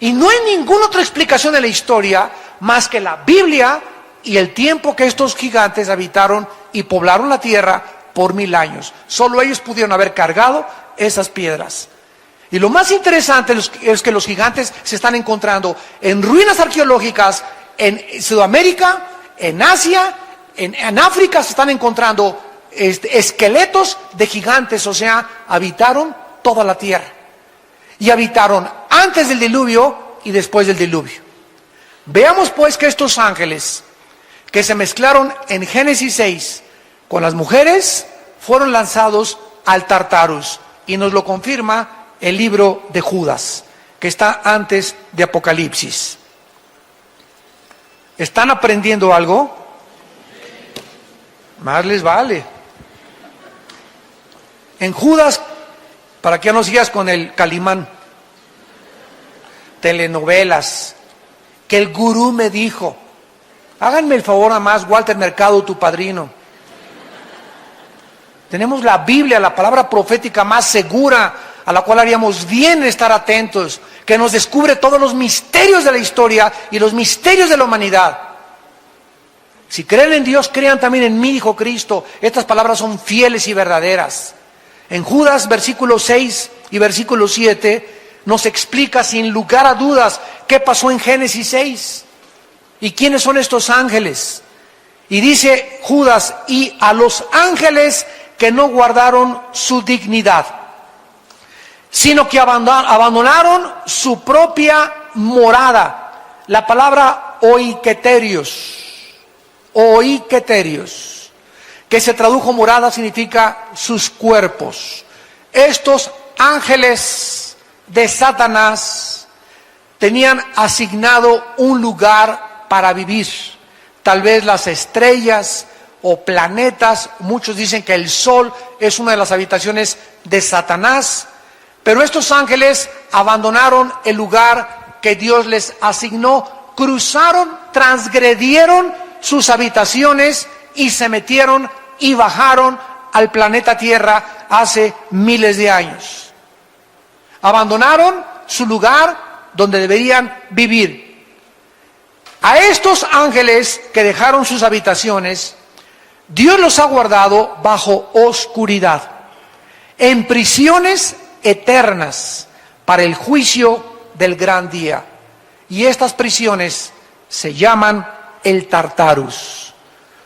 Y no hay ninguna otra explicación de la historia más que la Biblia y el tiempo que estos gigantes habitaron y poblaron la tierra por 1000 años. Solo ellos pudieron haber cargado esas piedras. Y lo más interesante es que los gigantes se están encontrando en ruinas arqueológicas en Sudamérica, en Asia, en África. Se están encontrando esqueletos de gigantes, o sea, habitaron toda la tierra. Y habitaron antes del diluvio y después del diluvio. Veamos pues que estos ángeles que se mezclaron en Génesis 6 con las mujeres fueron lanzados al Tartarus, y nos lo confirma el libro de Judas, que está antes de Apocalipsis. ¿Están aprendiendo algo? Más les vale. En Judas, para que ya no sigas con el Calimán, telenovelas, que el gurú me dijo, háganme el favor nada más, Walter Mercado, tu padrino. Tenemos la Biblia, la palabra profética más segura, a la cual haríamos bien estar atentos, que nos descubre todos los misterios de la historia y los misterios de la humanidad. Si creen en Dios, crean también en mí, dijo Cristo. Estas palabras son fieles y verdaderas. En Judas, versículo 6 y versículo 7, nos explica sin lugar a dudas qué pasó en Génesis 6. ¿Y quiénes son estos ángeles? Y dice Judas, y a los ángeles que no guardaron su dignidad, sino que abandonaron su propia morada. La palabra oiketerios, que se tradujo morada, significa sus cuerpos. Estos ángeles de Satanás tenían asignado un lugar para vivir. Tal vez las estrellas o planetas, muchos dicen que el sol es una de las habitaciones de Satanás, pero estos ángeles abandonaron el lugar que Dios les asignó, cruzaron, transgredieron sus habitaciones y se metieron y bajaron al planeta Tierra hace miles de años. Abandonaron su lugar donde deberían vivir. A estos ángeles que dejaron sus habitaciones, Dios los ha guardado bajo oscuridad, en prisiones eternas para el juicio del gran día. Y estas prisiones se llaman el Tartarus,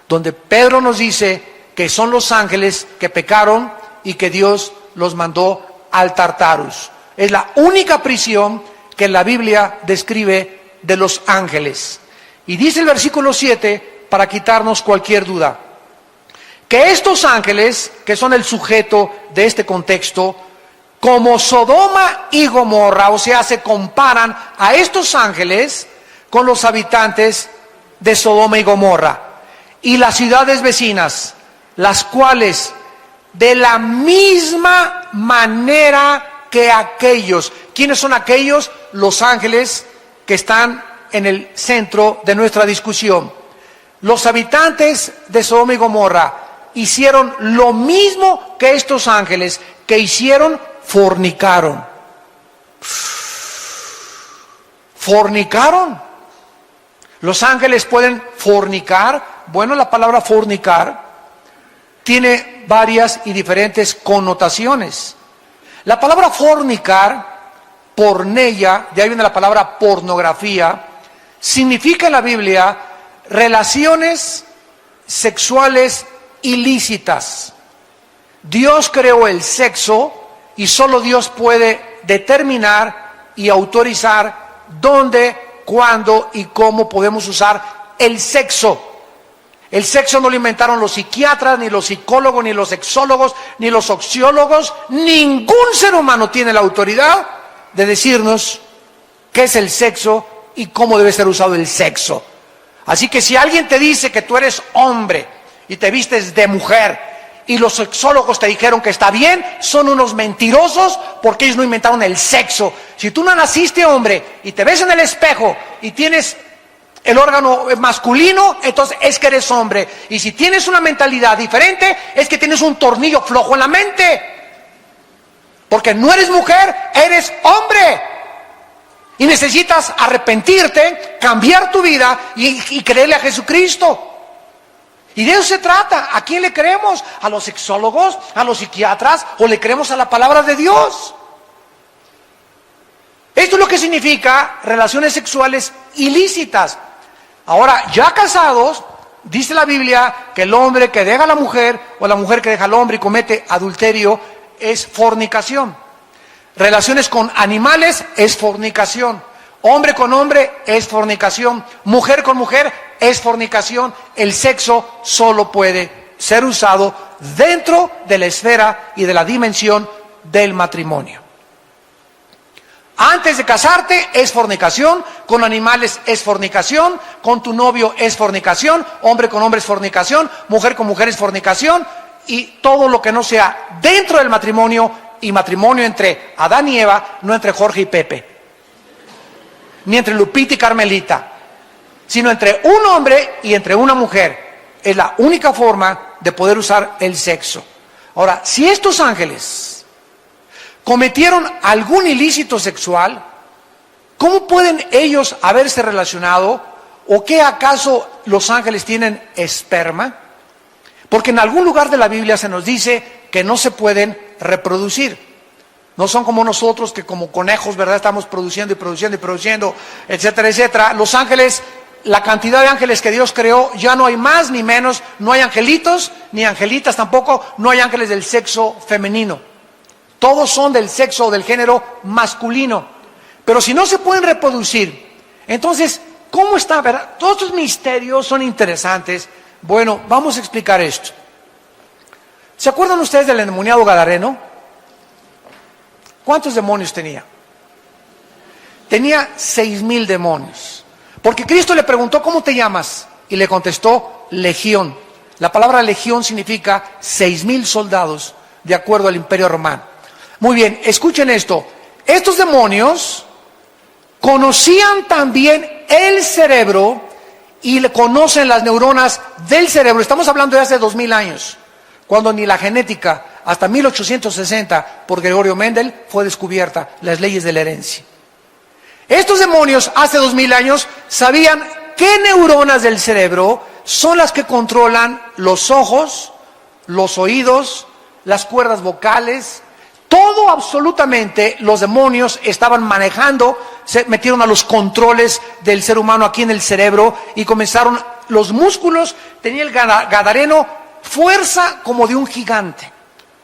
donde Pedro nos dice que son los ángeles que pecaron y que Dios los mandó al Tartarus. Es la única prisión que la Biblia describe de los ángeles. Y dice el versículo 7, para quitarnos cualquier duda, que estos ángeles, que son el sujeto de este contexto, como Sodoma y Gomorra, o sea, se comparan a estos ángeles con los habitantes de Sodoma y Gomorra y las ciudades vecinas, las cuales de la misma manera que aquellos. ¿Quiénes son aquellos? Los ángeles que están en el centro de nuestra discusión. Los habitantes de Sodoma y Gomorra hicieron lo mismo que estos ángeles, que hicieron, fornicaron. Fornicaron. Los ángeles pueden fornicar. Bueno, la palabra fornicar tiene varias y diferentes connotaciones. La palabra fornicar, porneia, de ahí viene la palabra pornografía, significa en la Biblia relaciones sexuales ilícitas. Dios creó el sexo y solo Dios puede determinar y autorizar dónde, cuándo y cómo podemos usar el sexo. El sexo no lo inventaron los psiquiatras, ni los psicólogos, ni los sexólogos, ni los sociólogos. Ningún ser humano tiene la autoridad de decirnos qué es el sexo y cómo debe ser usado el sexo. Así que si alguien te dice que tú eres hombre y te vistes de mujer y los sexólogos te dijeron que está bien, son unos mentirosos porque ellos no inventaron el sexo. Si tú no naciste hombre y te ves en el espejo y tienes el órgano masculino, entonces es que eres hombre. Y si tienes una mentalidad diferente, es que tienes un tornillo flojo en la mente. Porque no eres mujer, eres hombre. Y necesitas arrepentirte, cambiar tu vida y creerle a Jesucristo. Y de eso se trata. ¿A quién le creemos? ¿A los sexólogos? ¿A los psiquiatras? ¿O le creemos a la palabra de Dios? Esto es lo que significa relaciones sexuales ilícitas. Ahora, ya casados, dice la Biblia que el hombre que deja a la mujer o la mujer que deja al hombre y comete adulterio es fornicación. Relaciones con animales es fornicación. Hombre con hombre es fornicación. Mujer con mujer es fornicación. El sexo solo puede ser usado dentro de la esfera y de la dimensión del matrimonio. Antes de casarte es fornicación, con animales es fornicación, con tu novio es fornicación, hombre con hombre es fornicación, mujer con mujer es fornicación, y todo lo que no sea dentro del matrimonio, y matrimonio entre Adán y Eva, no entre Jorge y Pepe, ni entre Lupita y Carmelita, sino entre un hombre y entre una mujer. Es la única forma de poder usar el sexo. Ahora, si estos ángeles cometieron algún ilícito sexual, ¿cómo pueden ellos haberse relacionado? ¿O qué acaso los ángeles tienen esperma? Porque en algún lugar de la Biblia se nos dice que no se pueden reproducir. No son como nosotros que como conejos, ¿verdad? Estamos produciendo y produciendo y produciendo, etcétera, etcétera. Los ángeles, la cantidad de ángeles que Dios creó, ya no hay más ni menos. No hay angelitos ni angelitas tampoco. No hay ángeles del sexo femenino. Todos son del sexo o del género masculino. Pero si no se pueden reproducir, entonces, ¿cómo está? ¿Verdad? Todos estos misterios son interesantes. Bueno, vamos a explicar esto. ¿Se acuerdan ustedes del endemoniado gadareno? ¿Cuántos demonios tenía? Tenía 6,000 demonios. Porque Cristo le preguntó, ¿cómo te llamas? Y le contestó, Legión. La palabra legión significa 6,000 soldados, de acuerdo al Imperio Romano. Muy bien, escuchen esto. Estos demonios conocían también el cerebro y le conocen las neuronas del cerebro. Estamos hablando de hace 2,000 años, cuando ni la genética, hasta 1860, por Gregorio Mendel, fue descubierta, las leyes de la herencia. Estos demonios, hace 2,000 años, sabían qué neuronas del cerebro son las que controlan los ojos, los oídos, las cuerdas vocales. Todo absolutamente los demonios estaban manejando, se metieron a los controles del ser humano aquí en el cerebro y comenzaron, los músculos, tenía el gadareno fuerza como de un gigante,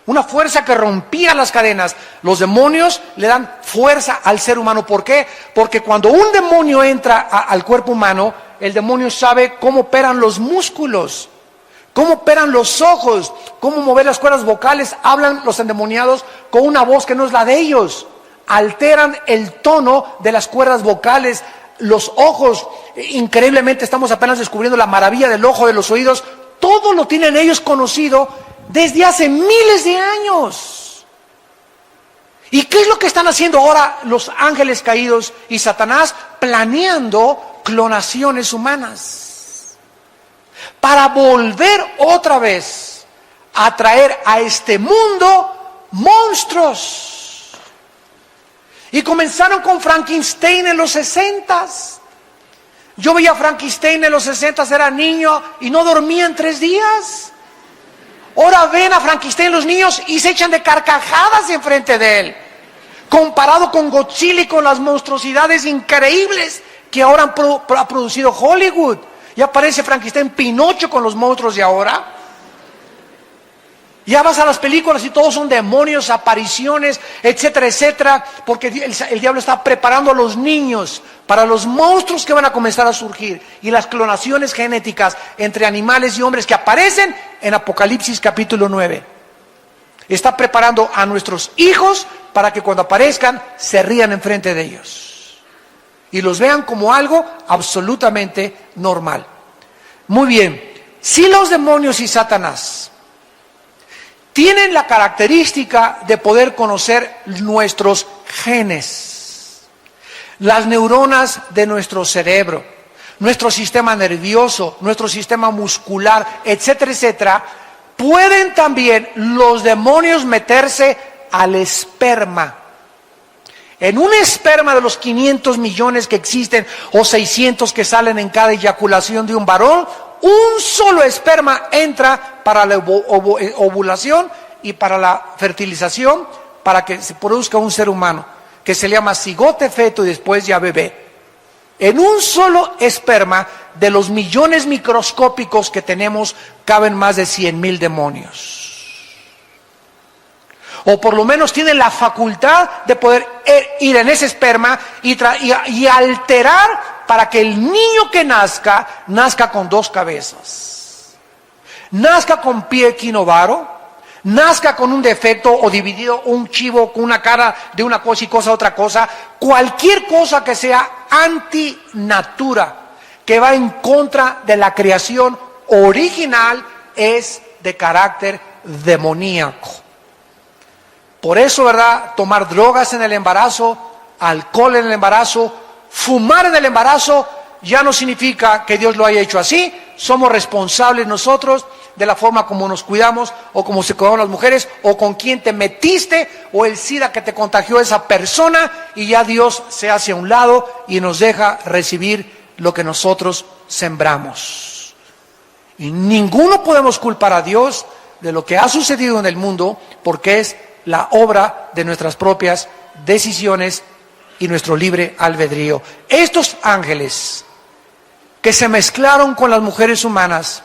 una fuerza que rompía las cadenas. Los demonios le dan fuerza al ser humano. ¿Por qué? Porque cuando un demonio entra al cuerpo humano, el demonio sabe cómo operan los músculos, cómo operan los ojos, cómo mover las cuerdas vocales. Hablan los endemoniados con una voz que no es la de ellos. Alteran el tono de las cuerdas vocales, los ojos. Increíblemente estamos apenas descubriendo la maravilla del ojo, de los oídos. Todo lo tienen ellos conocido desde hace miles de años. ¿Y qué es lo que están haciendo ahora los ángeles caídos y Satanás? Planeando clonaciones humanas para volver otra vez a traer a este mundo monstruos. Y comenzaron con Frankenstein en los 60s. Yo veía a Frankenstein en los 60s, era niño y no dormía en 3 días. Ahora ven a Frankenstein los niños y se echan de carcajadas enfrente de él. Comparado con Godzilla y con las monstruosidades increíbles que ahora ha producido Hollywood. Ya aparece Frankenstein, Pinocho con los monstruos de ahora. Ya vas a las películas y todos son demonios, apariciones, etcétera, etcétera. Porque el diablo está preparando a los niños para los monstruos que van a comenzar a surgir. Y las clonaciones genéticas entre animales y hombres que aparecen en Apocalipsis capítulo 9. Está preparando a nuestros hijos para que cuando aparezcan se rían enfrente de ellos. Y los vean como algo absolutamente normal. Muy bien, si los demonios y Satanás tienen la característica de poder conocer nuestros genes, las neuronas de nuestro cerebro, nuestro sistema nervioso, nuestro sistema muscular, etcétera, etcétera, pueden también los demonios meterse al esperma. En un esperma de los 500 millones que existen o 600 que salen en cada eyaculación de un varón, un solo esperma entra para la ovulación y para la fertilización, para que se produzca un ser humano, que se llama cigote, feto y después ya bebé. En un solo esperma de los millones microscópicos que tenemos, caben más de 100,000 demonios. O por lo menos tienen la facultad de poder ir en ese esperma y alterar para que el niño que nazca con 2 cabezas, nazca con pie equinovaro, nazca con un defecto o dividido, un chivo con una cara de una cosa y cosa otra cosa, cualquier cosa que sea antinatura, que va en contra de la creación original, es de carácter demoníaco. Por eso, ¿verdad? Tomar drogas en el embarazo, alcohol en el embarazo, fumar en el embarazo, ya no significa que Dios lo haya hecho así. Somos responsables nosotros de la forma como nos cuidamos o como se cuidaban las mujeres o con quién te metiste o el SIDA que te contagió esa persona, y ya Dios se hace a un lado y nos deja recibir lo que nosotros sembramos. Y ninguno podemos culpar a Dios de lo que ha sucedido en el mundo, porque es la obra de nuestras propias decisiones y nuestro libre albedrío. Estos ángeles que se mezclaron con las mujeres humanas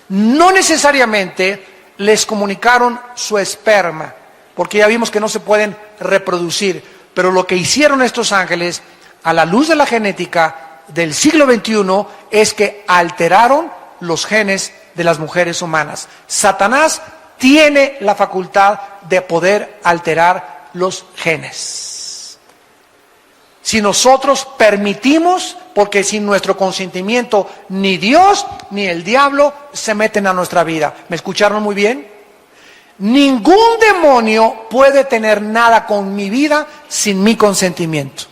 no necesariamente les comunicaron su esperma, porque ya vimos que no se pueden reproducir, pero lo que hicieron estos ángeles a la luz de la genética del siglo XXI es que alteraron los genes de las mujeres humanas. Satanás tiene la facultad de poder alterar los genes. Si nosotros permitimos, porque sin nuestro consentimiento ni Dios ni el diablo se meten a nuestra vida. ¿Me escucharon muy bien? Ningún demonio puede tener nada con mi vida sin mi consentimiento.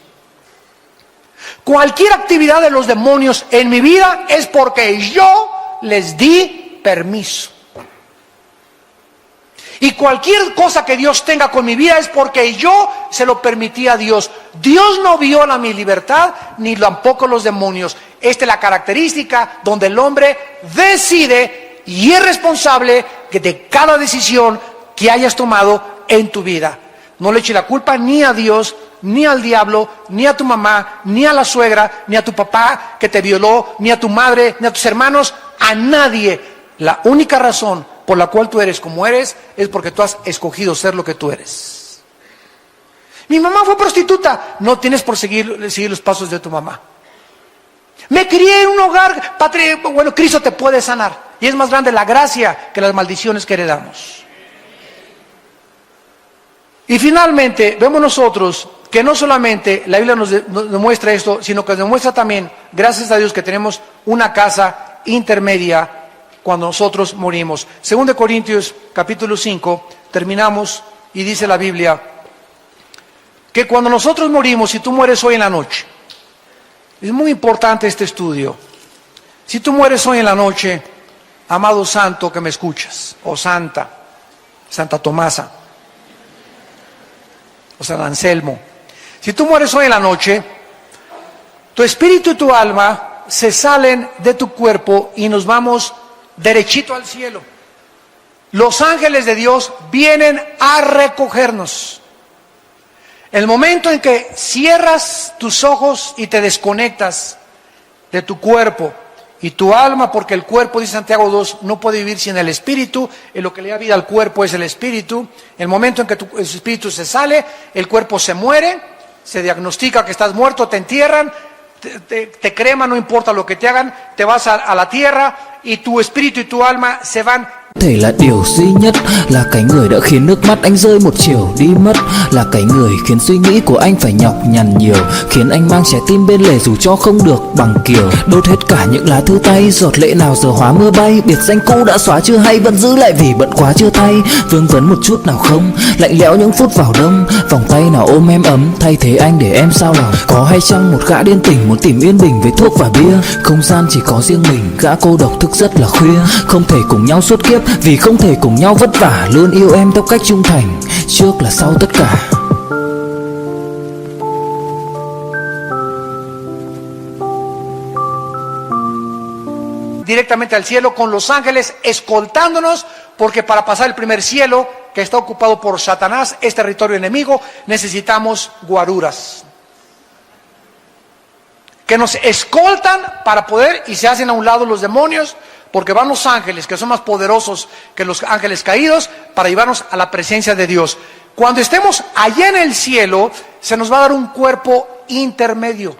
Cualquier actividad de los demonios en mi vida es porque yo les di permiso. Y cualquier cosa que Dios tenga con mi vida es porque yo se lo permití a Dios. Dios no viola mi libertad, ni tampoco los demonios. Esta es la característica donde el hombre decide y es responsable de cada decisión que hayas tomado en tu vida. No le eches la culpa ni a Dios, ni al diablo, ni a tu mamá, ni a la suegra, ni a tu papá que te violó, ni a tu madre, ni a tus hermanos, a nadie. La única razón por la cual tú eres como eres es porque tú has escogido ser lo que tú eres. Mi mamá fue prostituta. No tienes por seguir los pasos de tu mamá. Me crié en un hogar, bueno, Cristo te puede sanar. Y es más grande la gracia que las maldiciones que heredamos. Y finalmente, vemos nosotros que no solamente la Biblia nos demuestra esto, sino que nos demuestra también, gracias a Dios, que tenemos una casa intermedia cuando nosotros morimos. 2 Corintios capítulo 5, terminamos y dice la Biblia que cuando nosotros morimos, si tú mueres hoy en la noche, es muy importante este estudio. Si tú mueres hoy en la noche, amado santo que me escuchas, o santa, Santa Tomasa, o San Anselmo, si tú mueres hoy en la noche, tu espíritu y tu alma se salen de tu cuerpo y nos vamos derechito al cielo. Los ángeles de Dios vienen a recogernos. El momento en que cierras tus ojos y te desconectas de tu cuerpo y tu alma, porque el cuerpo, dice Santiago 2, no puede vivir sin el espíritu, en lo que le da vida al cuerpo es el espíritu. El momento en que el espíritu se sale, el cuerpo se muere, se diagnostica que estás muerto, te entierran, te creman, no importa lo que te hagan, te vas a la tierra y tu espíritu y tu alma se van. Thể là điều duy nhất là cái người đã khiến nước mắt anh rơi một chiều đi mất, là cái người khiến suy nghĩ của anh phải nhọc nhằn nhiều, khiến anh mang trái tim bên lề dù cho không được bằng kiều. Đốt hết cả những lá thư tay, giọt lệ nào giờ hóa mưa bay, biệt danh cũ đã xóa chưa hay vẫn giữ lại vì bận quá chưa tay. Vương vấn một chút nào không, lạnh lẽo những phút vào đông, vòng tay nào ôm em ấm thay thế anh để em sao lòng. Có hay chăng một gã điên tình muốn tìm yên bình với thuốc và bia, không gian chỉ có riêng mình, gã cô độc thức rất là khuya, không thể cùng nhau suốt kiếp vì không thể cùng nhau vất vả, luôn yêu em theo cách trung thành, trước là sau tất cả. Directamente al cielo con los ángeles escoltándonos, porque para pasar el primer cielo, que está ocupado por Satanás, es territorio enemigo, necesitamos guaruras que nos escoltan para poder, y se hacen a un lado los demonios, porque van los ángeles que son más poderosos que los ángeles caídos para llevarnos a la presencia de Dios. Cuando estemos allá en el cielo, se nos va a dar un cuerpo intermedio.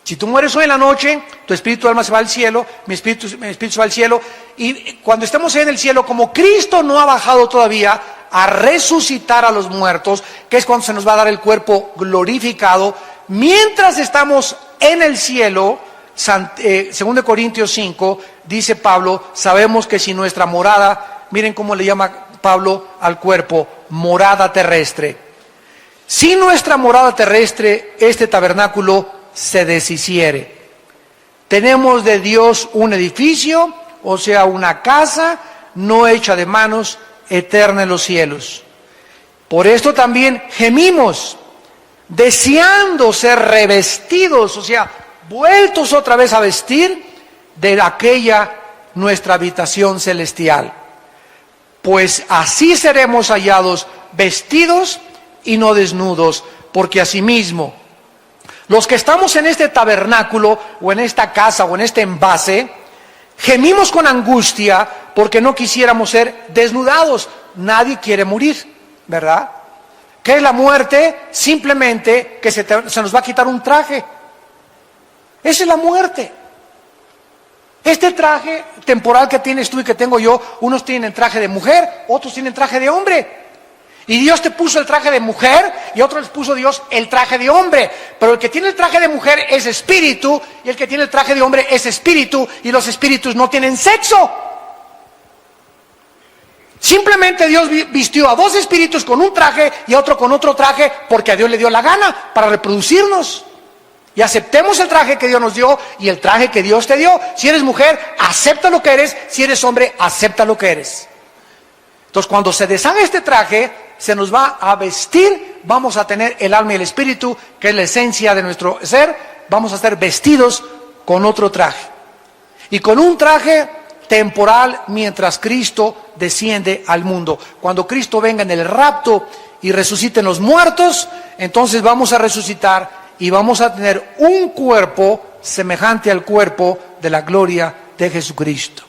Si tú mueres hoy en la noche, tu espíritu y alma se va al cielo, mi espíritu se va al cielo, y cuando estemos ahí en el cielo, como Cristo no ha bajado todavía a resucitar a los muertos, que es cuando se nos va a dar el cuerpo glorificado, mientras estamos en el cielo, 2 Corintios 5, dice Pablo, sabemos que si nuestra morada, miren cómo le llama Pablo al cuerpo, morada terrestre. Si nuestra morada terrestre, este tabernáculo, se deshiciere, tenemos de Dios un edificio, o sea, una casa no hecha de manos, eterna en los cielos. Por esto también gemimos, deseando ser revestidos, o sea, vueltos otra vez a vestir de aquella nuestra habitación celestial. Pues así seremos hallados vestidos y no desnudos, porque asimismo los que estamos en este tabernáculo o en esta casa o en este envase, gemimos con angustia porque no quisiéramos ser desnudados. Nadie quiere morir, ¿verdad? ¿Qué es la muerte? Simplemente que se nos va a quitar un traje. Esa es la muerte. Este traje temporal que tienes tú y que tengo yo, unos tienen traje de mujer, otros tienen traje de hombre. Y Dios te puso el traje de mujer y otros les puso Dios el traje de hombre. Pero el que tiene el traje de mujer es espíritu y el que tiene el traje de hombre es espíritu, y los espíritus no tienen sexo. Simplemente Dios vistió a dos espíritus con un traje y a otro con otro traje porque a Dios le dio la gana para reproducirnos. Y aceptemos el traje que Dios nos dio y el traje que Dios te dio. Si eres mujer, acepta lo que eres. Si eres hombre, acepta lo que eres. Entonces, cuando se deshaga este traje, se nos va a vestir, vamos a tener el alma y el espíritu, que es la esencia de nuestro ser, vamos a ser vestidos con otro traje. Y con un traje temporal mientras Cristo desciende al mundo. Cuando Cristo venga en el rapto y resuciten los muertos, entonces vamos a resucitar y vamos a tener un cuerpo semejante al cuerpo de la gloria de Jesucristo.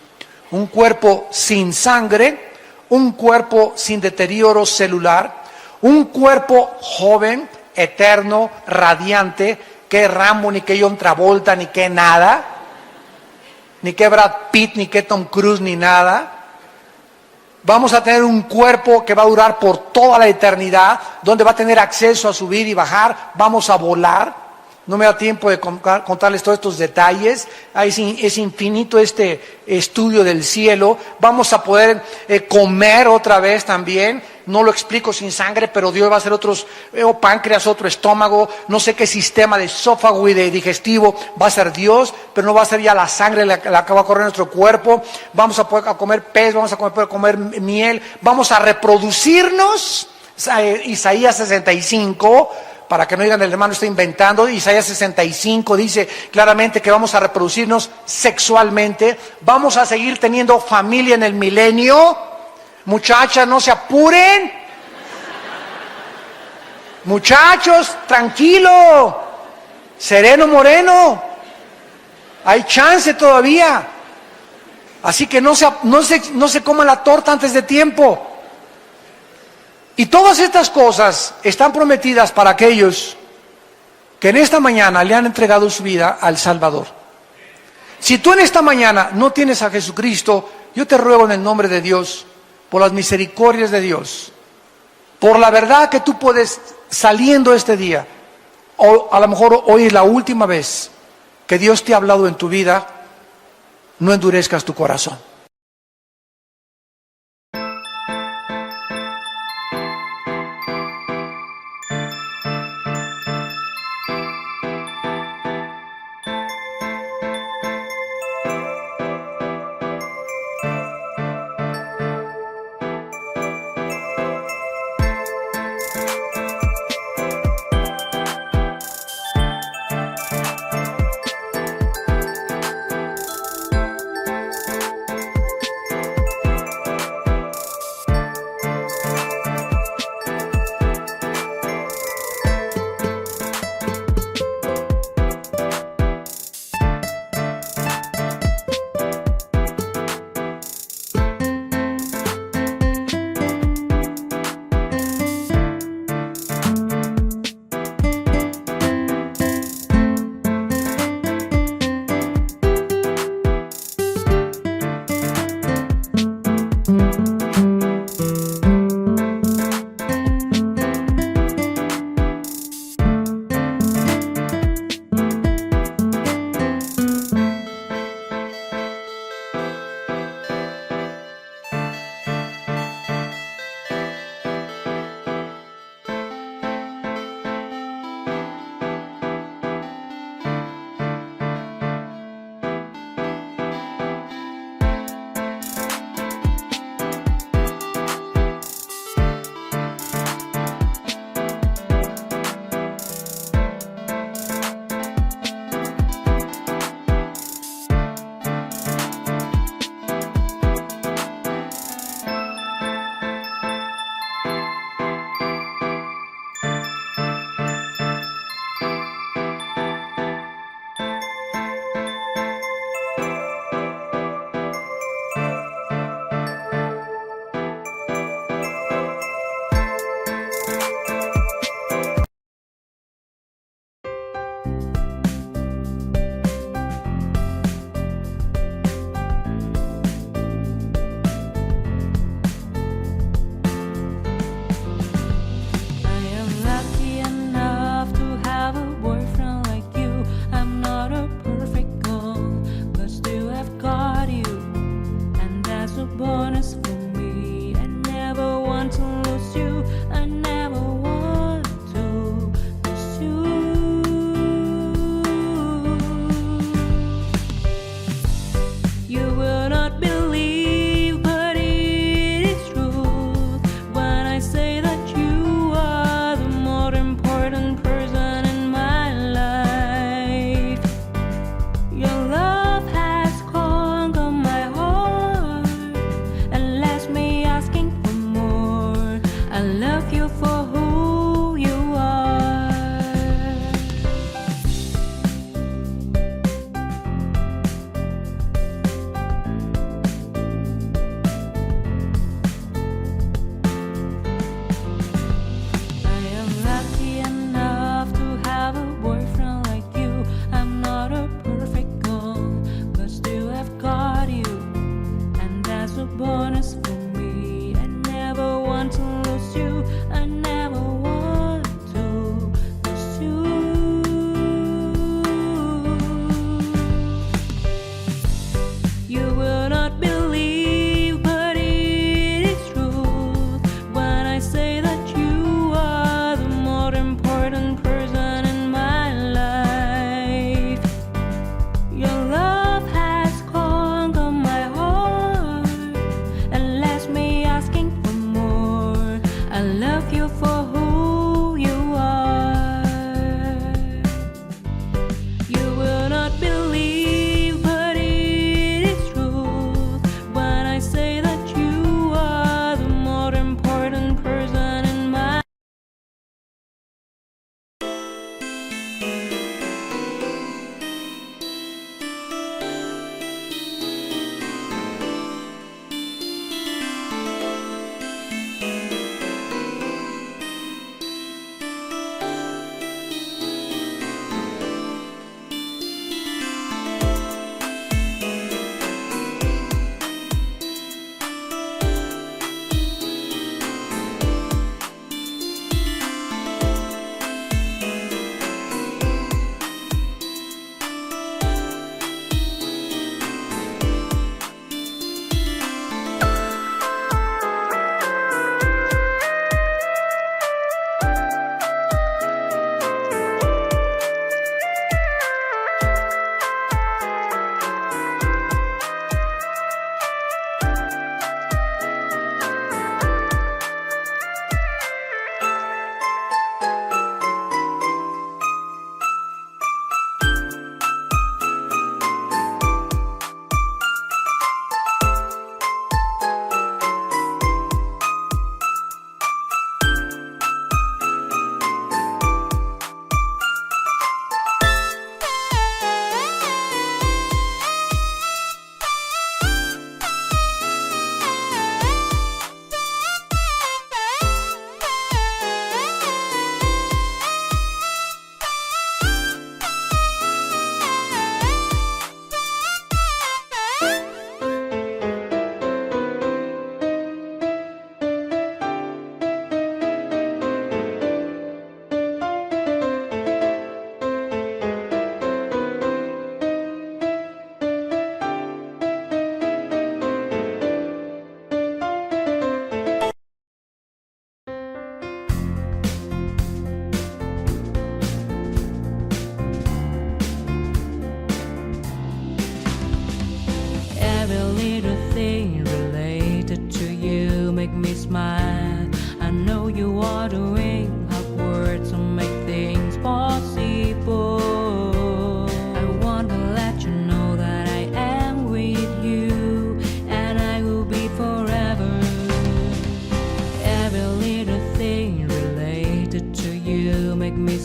Un cuerpo sin sangre, un cuerpo sin deterioro celular, un cuerpo joven, eterno, radiante, que Rambo, ni que John Travolta, ni que nada, ni que Brad Pitt, ni que Tom Cruise, ni nada. Vamos a tener un cuerpo que va a durar por toda la eternidad, donde va a tener acceso a subir y bajar, vamos a volar. No me da tiempo de contarles todos estos detalles. Es infinito este estudio del cielo. Vamos a poder comer otra vez también. No lo explico sin sangre, pero Dios va a hacer otros, páncreas, otro estómago. No sé qué sistema de esófago y de digestivo va a ser Dios, pero no va a ser ya la sangre la que va a correr en nuestro cuerpo. Vamos a poder comer pez, vamos a poder comer miel. Vamos a reproducirnos. Isaías 65. Para que no digan el hermano está inventando, Isaías 65 dice claramente que vamos a reproducirnos sexualmente, vamos a seguir teniendo familia en el milenio. Muchachas, no se apuren. Muchachos, tranquilo, sereno moreno, hay chance todavía. Así que no se coma la torta antes de tiempo. Y todas estas cosas están prometidas para aquellos que en esta mañana le han entregado su vida al Salvador. Si tú en esta mañana no tienes a Jesucristo, yo te ruego en el nombre de Dios, por las misericordias de Dios, por la verdad que tú puedes, saliendo este día, o a lo mejor hoy es la última vez que Dios te ha hablado en tu vida, no endurezcas tu corazón.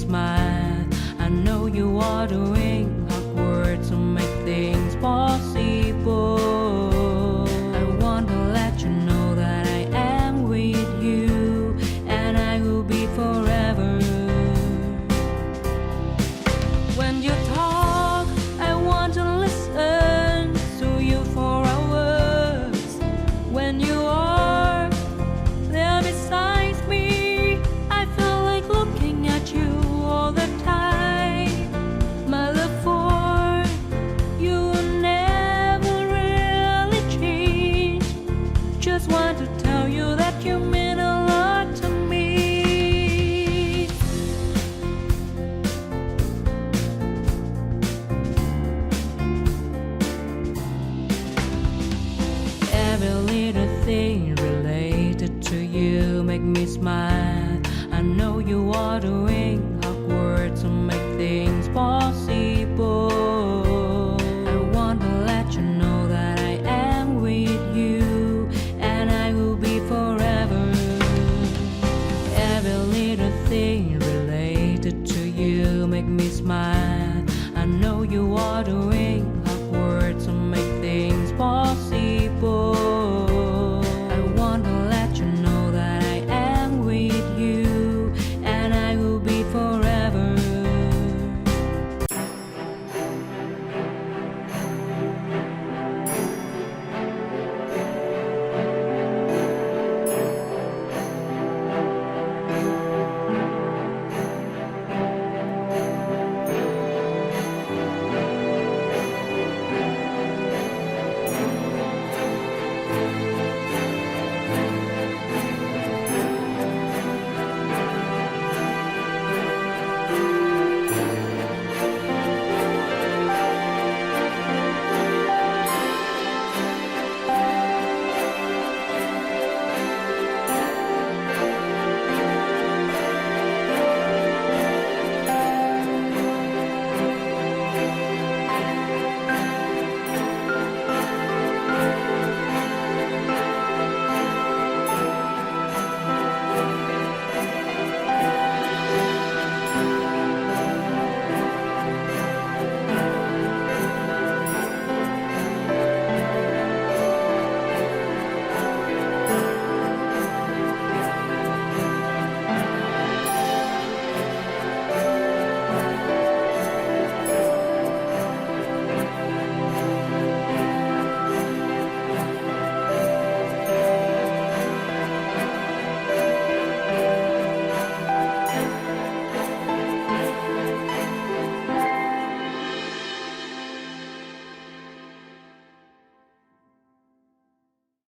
smile. I know you are doing hard work to make things possible. I want to let you know that I am with you, and I will be forever. When you talk, I want to listen to you for hours. When you are there beside me, I feel like looking at you all the time. My love for you will never really change. Just want to tell you that you mean a lot to me. Every little thing related to you make me smile. I know you are doing